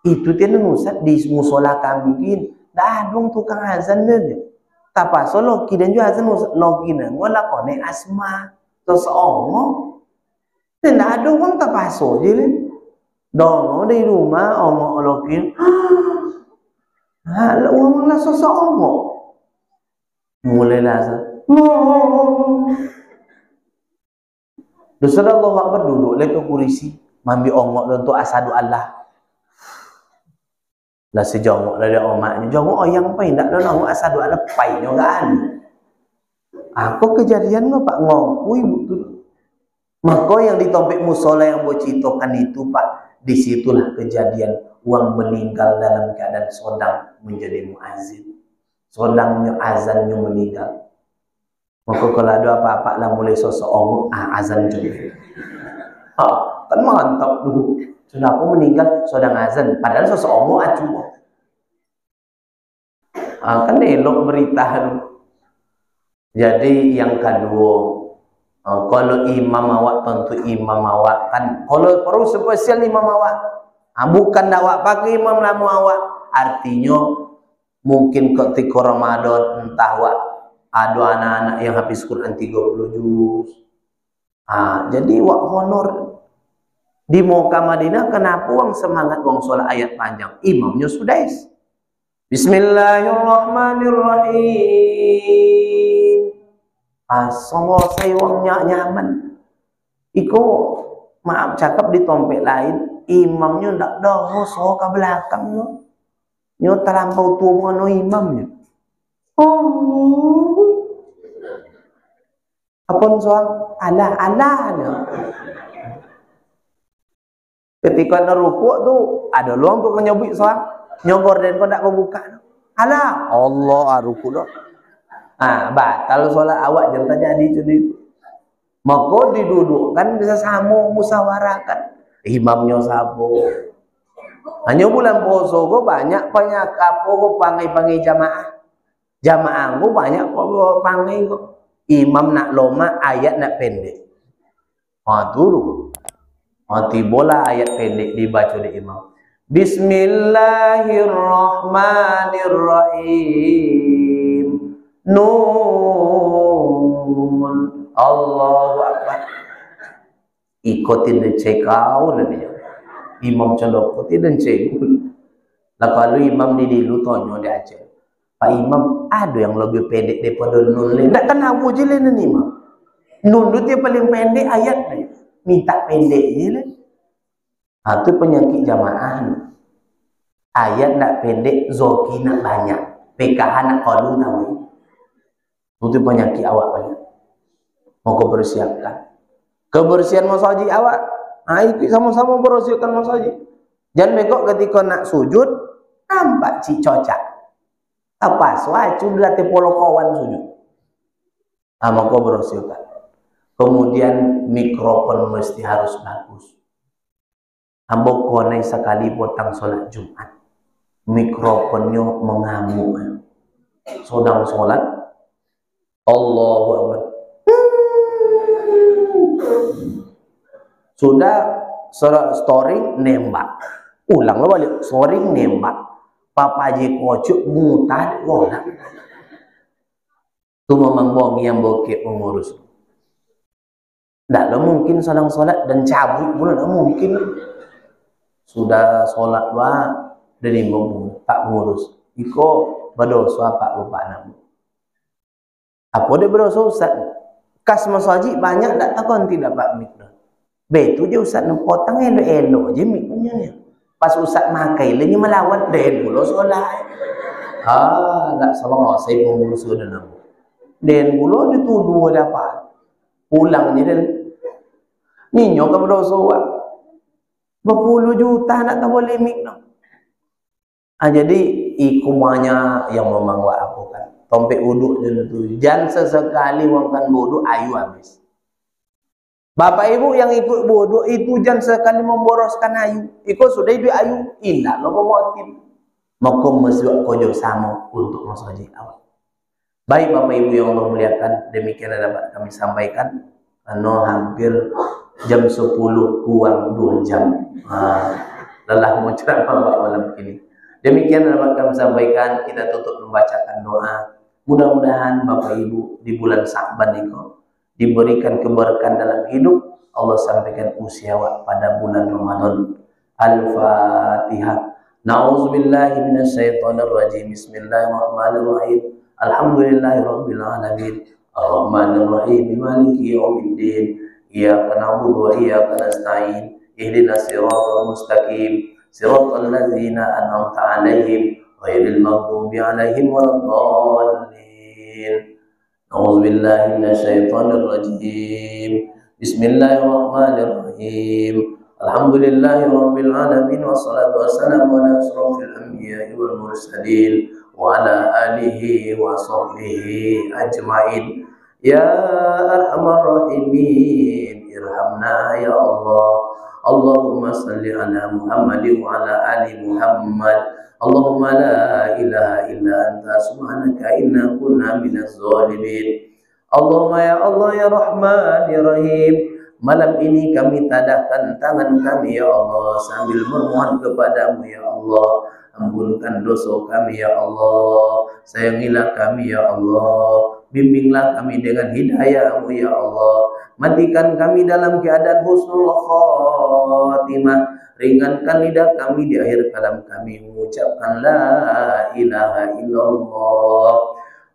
Itu tiada nusat di musola kami kin. Dah dong tukang azan dia. Tapa solo kidan jo azan logi na ngola kone asma seseorang. Dan ada wang tapaso je le. Dong di rumah omong olokin, uang lah sosok omong, mulai lah dosa Allah Akbar duduk lepas kurisi, mambi ongok untuk asadu Allah, lah sejongok dari omaknya, jongok yang pain tak ada nongok asadu Allah pain nyogaan, aku kejadian apa ngokui betul, maka yang ditompek musola yang bocitokan itu pak. Disitulah kejadian uang meninggal dalam keadaan sodang menjadi muazzin, sodangnya azannya meninggal. Maka kalau ada apa-apa lah mulai sosok azan juga. Kan mantap dulu. Sudah aku meninggal sodang azan, padahal sosok acu. Kan elok berita. Jadi yang kedua. Kalau imam awak tentu imam awak kan kalau perlu spesial imam awak bukan awak pakai imam lamu awak artinya mungkin ketika Ramadan entah awak ada anak-anak yang habis Quran 30 juz jadi awak honor di Mekah Madinah kenapa wang semangat wang sholat ayat panjang imamnya sudah Bismillahirrahmanirrahim selesai wangnya nyaman. Iko maaf cakap di tompek lain, imamnya ndak dah so ke belakang no. Nyo terlampau tua ngono imamnya. Apun soal ala no. Ketika nerukuk tu ada luang tu nyobik soal nyogor dan kau ndak buka no. Ala Allah rukuk dah. Batal solat awak jangan jadi itu. Maka didudukkan bisa sama musyawarahkan imamnya sabo. Hanya bulan puasa go banyak apa go pangai jamaah. Jamaah go banyak pangai go. Imam nak loma ayat nak pendek. Dulu. Tibola ayat pendek dibaca di imam. Bismillahirrahmanirrahim. Nun Allahu Akbar ikutin cekau namanya imam condok putih dan cengul. Lah kalau imam di dulu tonyo dia aja. Pak Imam, ada yang lebih pendek daripada nun le. Tak kan aku je le ni imam. Nun tu dia paling pendek ayat le. Minta pendek je le. Ha tu penyakit jamaah. Ayat nak pendek, zoki nak banyak. PKH nak qalu tahu. Itu penyakit awak banyak. Mau kau persiapkan. Kebersihan masjid awak. Ha, ikut sama-sama bersihkan masjid. Jangan begok ketika nak sujud, nampak cik cocak. Apa suacu berarti polo kawan sujud. Ha, mau kau bersihkan. Kemudian mikrofon mesti harus bagus. Ambok konai sekali potang solat Jumat. Mikrofonnya mengamuk. Sedang solat, Allahu Akbar. Sudah story nembak. Ulang lah balik, story nembak. Papa je kocok mutah orang. Tu memang bohong yang bokeh pengurus. Tak lah mungkin sedang solat dan cabut pula tak mungkin. Sudah solat wah. Dari imam tak mengurus. Iko berdosa pak bapak nama. Apa dia berdosa ustaz? Kas masjid banyak tak takon tidak pak mik dah. Betu je ustaz nak potong elok-elok je mik punya ni. Pas ustaz makai le ni melawat den pula solat. Ah, tak salah saya pengurus sudah nama. Den pula dituduh dapat. Pulang je dan ninyo ka berdosa wak. Berpuluh juta nak tak boleh mik dah. Jadi ikumanya yang memang wak aku kan tompek wuduk je tu. Jangan sesekali wangkan wuduk ayu habis. Bapak ibu yang ikut wuduk itu jangan sekali memboroskan ayu. Ikut sudah itu ayu indah lo pemotif. Makom masuk kojo sama untuk masjid awal. Baik Bapak Ibu yang Allah muliakan, demikian yang dapat kami sampaikan. Hampir jam 10 kurang 2 jam. Lelah menceramah malam ini. Demikian dapat kami sampaikan, kita tutup membacakan doa. Mudah-mudahan Bapak Ibu di bulan Sa'ban ini diberikan keberkahan dalam hidup. Allah sampaikan usia pada bulan Ramadan. Al-Fatihah. Na'udzubillahi minasyaitonirrajim. Bismillahirrahmanirrahim. Alhamdulillahirabbil alamin. Ar-Rahmanirrahim. Maliki yaumiddin. Iyyaka na'budu wa iyyaka nasta'in. Ihdinas siratal mustaqim. Siratal ladzina an'amta 'alaihim ghairil maghdubi 'alaihim waladdallin. A'udzubillahi minasyaitonir rajim. Bismillahirrahmanirrahim. Alhamdulillahirabbil alamin wassalatu wassalamu ala asyrofil anbiya'i wal mursalin wa ala alihi wa sahbihi ajmain. Ya arhamar rahimin, irhamna ya Allah. Allahumma salli ala Muhammadin wa ala ali Muhammad. Allahumma la ilaha illa anta subhanaka inna kunna minaz zalimin. Allahumma ya Allah ya Rahman ya Rahim. Malam ini kami tadahkan tangan kami ya Allah sambil memohon kepadamu ya Allah. Ampunkan dosa kami ya Allah. Sayangilah kami ya Allah. Bimbinglah kami dengan hidayah-Mu ya Allah. Matikan kami dalam keadaan husnul khatimah. Ringankan lidah kami di akhir kalam kami mengucapkan la ilaha illallah.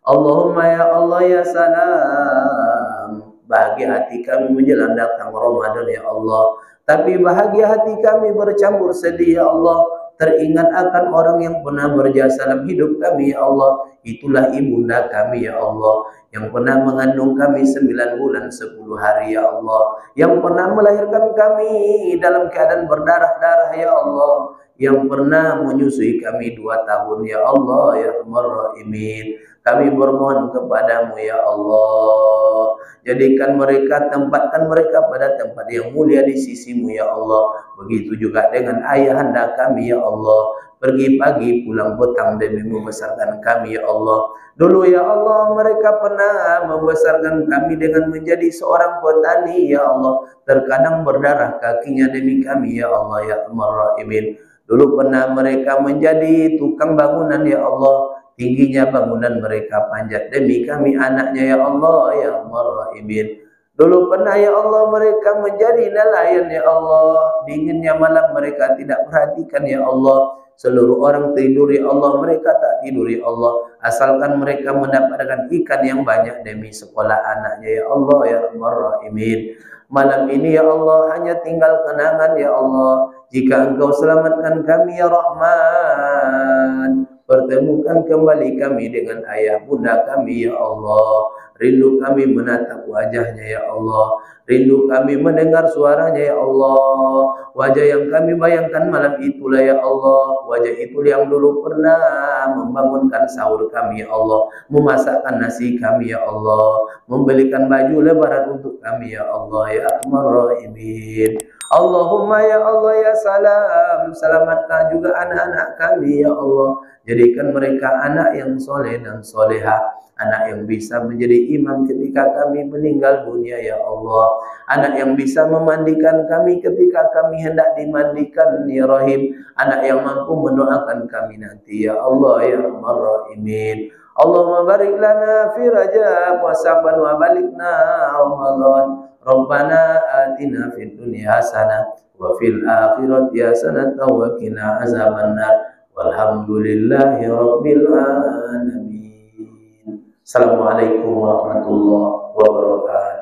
Allahumma ya Allah ya salam. Bahagia hati kami menjelang datang Ramadan ya Allah. Tapi bahagia hati kami bercampur sedih ya Allah. Teringat akan orang yang pernah berjasa dalam hidup kami ya Allah. Itulah ibunda kami ya Allah, yang pernah mengandung kami 9 bulan 10 hari ya Allah, yang pernah melahirkan kami dalam keadaan berdarah-darah ya Allah, yang pernah menyusui kami 2 tahun ya Allah ya Arhamar Rahimin. Kami bermohon kepadamu ya Allah, jadikan mereka, tempatkan mereka pada tempat yang mulia di sisimu ya Allah. Begitu juga dengan ayahanda kami ya Allah, pergi pagi pulang petang demi membesarkan kami ya Allah. Dulu ya Allah mereka pernah membesarkan kami dengan menjadi seorang petani ya Allah. Terkadang berdarah kakinya demi kami ya Allah ya Arhamar Rahimin. Dulu pernah mereka menjadi tukang bangunan ya Allah. Tingginya bangunan mereka panjat demi kami anaknya ya Allah ya Arhamar Rahimin. Dulu pernah ya Allah mereka menjadi nelayan ya Allah. Dinginnya malam mereka tidak perhatikan ya Allah. Seluruh orang tidur ya Allah, mereka tak tidur ya Allah. Asalkan mereka mendapatkan ikan yang banyak demi sekolah anaknya ya Allah ya Rahman Rahimin. Malam ini ya Allah hanya tinggal kenangan ya Allah. Jika Engkau selamatkan kami ya Rahman, pertemukan kembali kami dengan ayah bunda kami ya Allah. Rindu kami menatap wajahnya ya Allah. Rindu kami mendengar suaranya ya Allah. Wajah yang kami bayangkan malam itulah ya Allah. Wajah itu yang dulu pernah membangunkan sahur kami ya Allah. Memasakkan nasi kami ya Allah. Membelikan baju lebaran untuk kami ya Allah ya Arhamar Rahimin. Allahumma ya Allah ya salam. Selamatkan juga anak-anak kami ya Allah. Jadikan mereka anak yang soleh dan soleha. Anak yang bisa menjadi imam ketika kami meninggal dunia ya Allah. Anak yang bisa memandikan kami ketika kami hendak dimandikan ya Rahim. Anak yang mampu mendoakan kami nanti ya Allah ya Arhamar Rahimin. Allahumma barik lana fi Rajab wa Sa'ban wa balikna Ramadan. Rabbana atina fid dunya hasanah wa fil akhirati hasanah wa qina azabannar. Walhamdulillahi rabbil alamin. Assalamualaikum warahmatullahi wabarakatuh.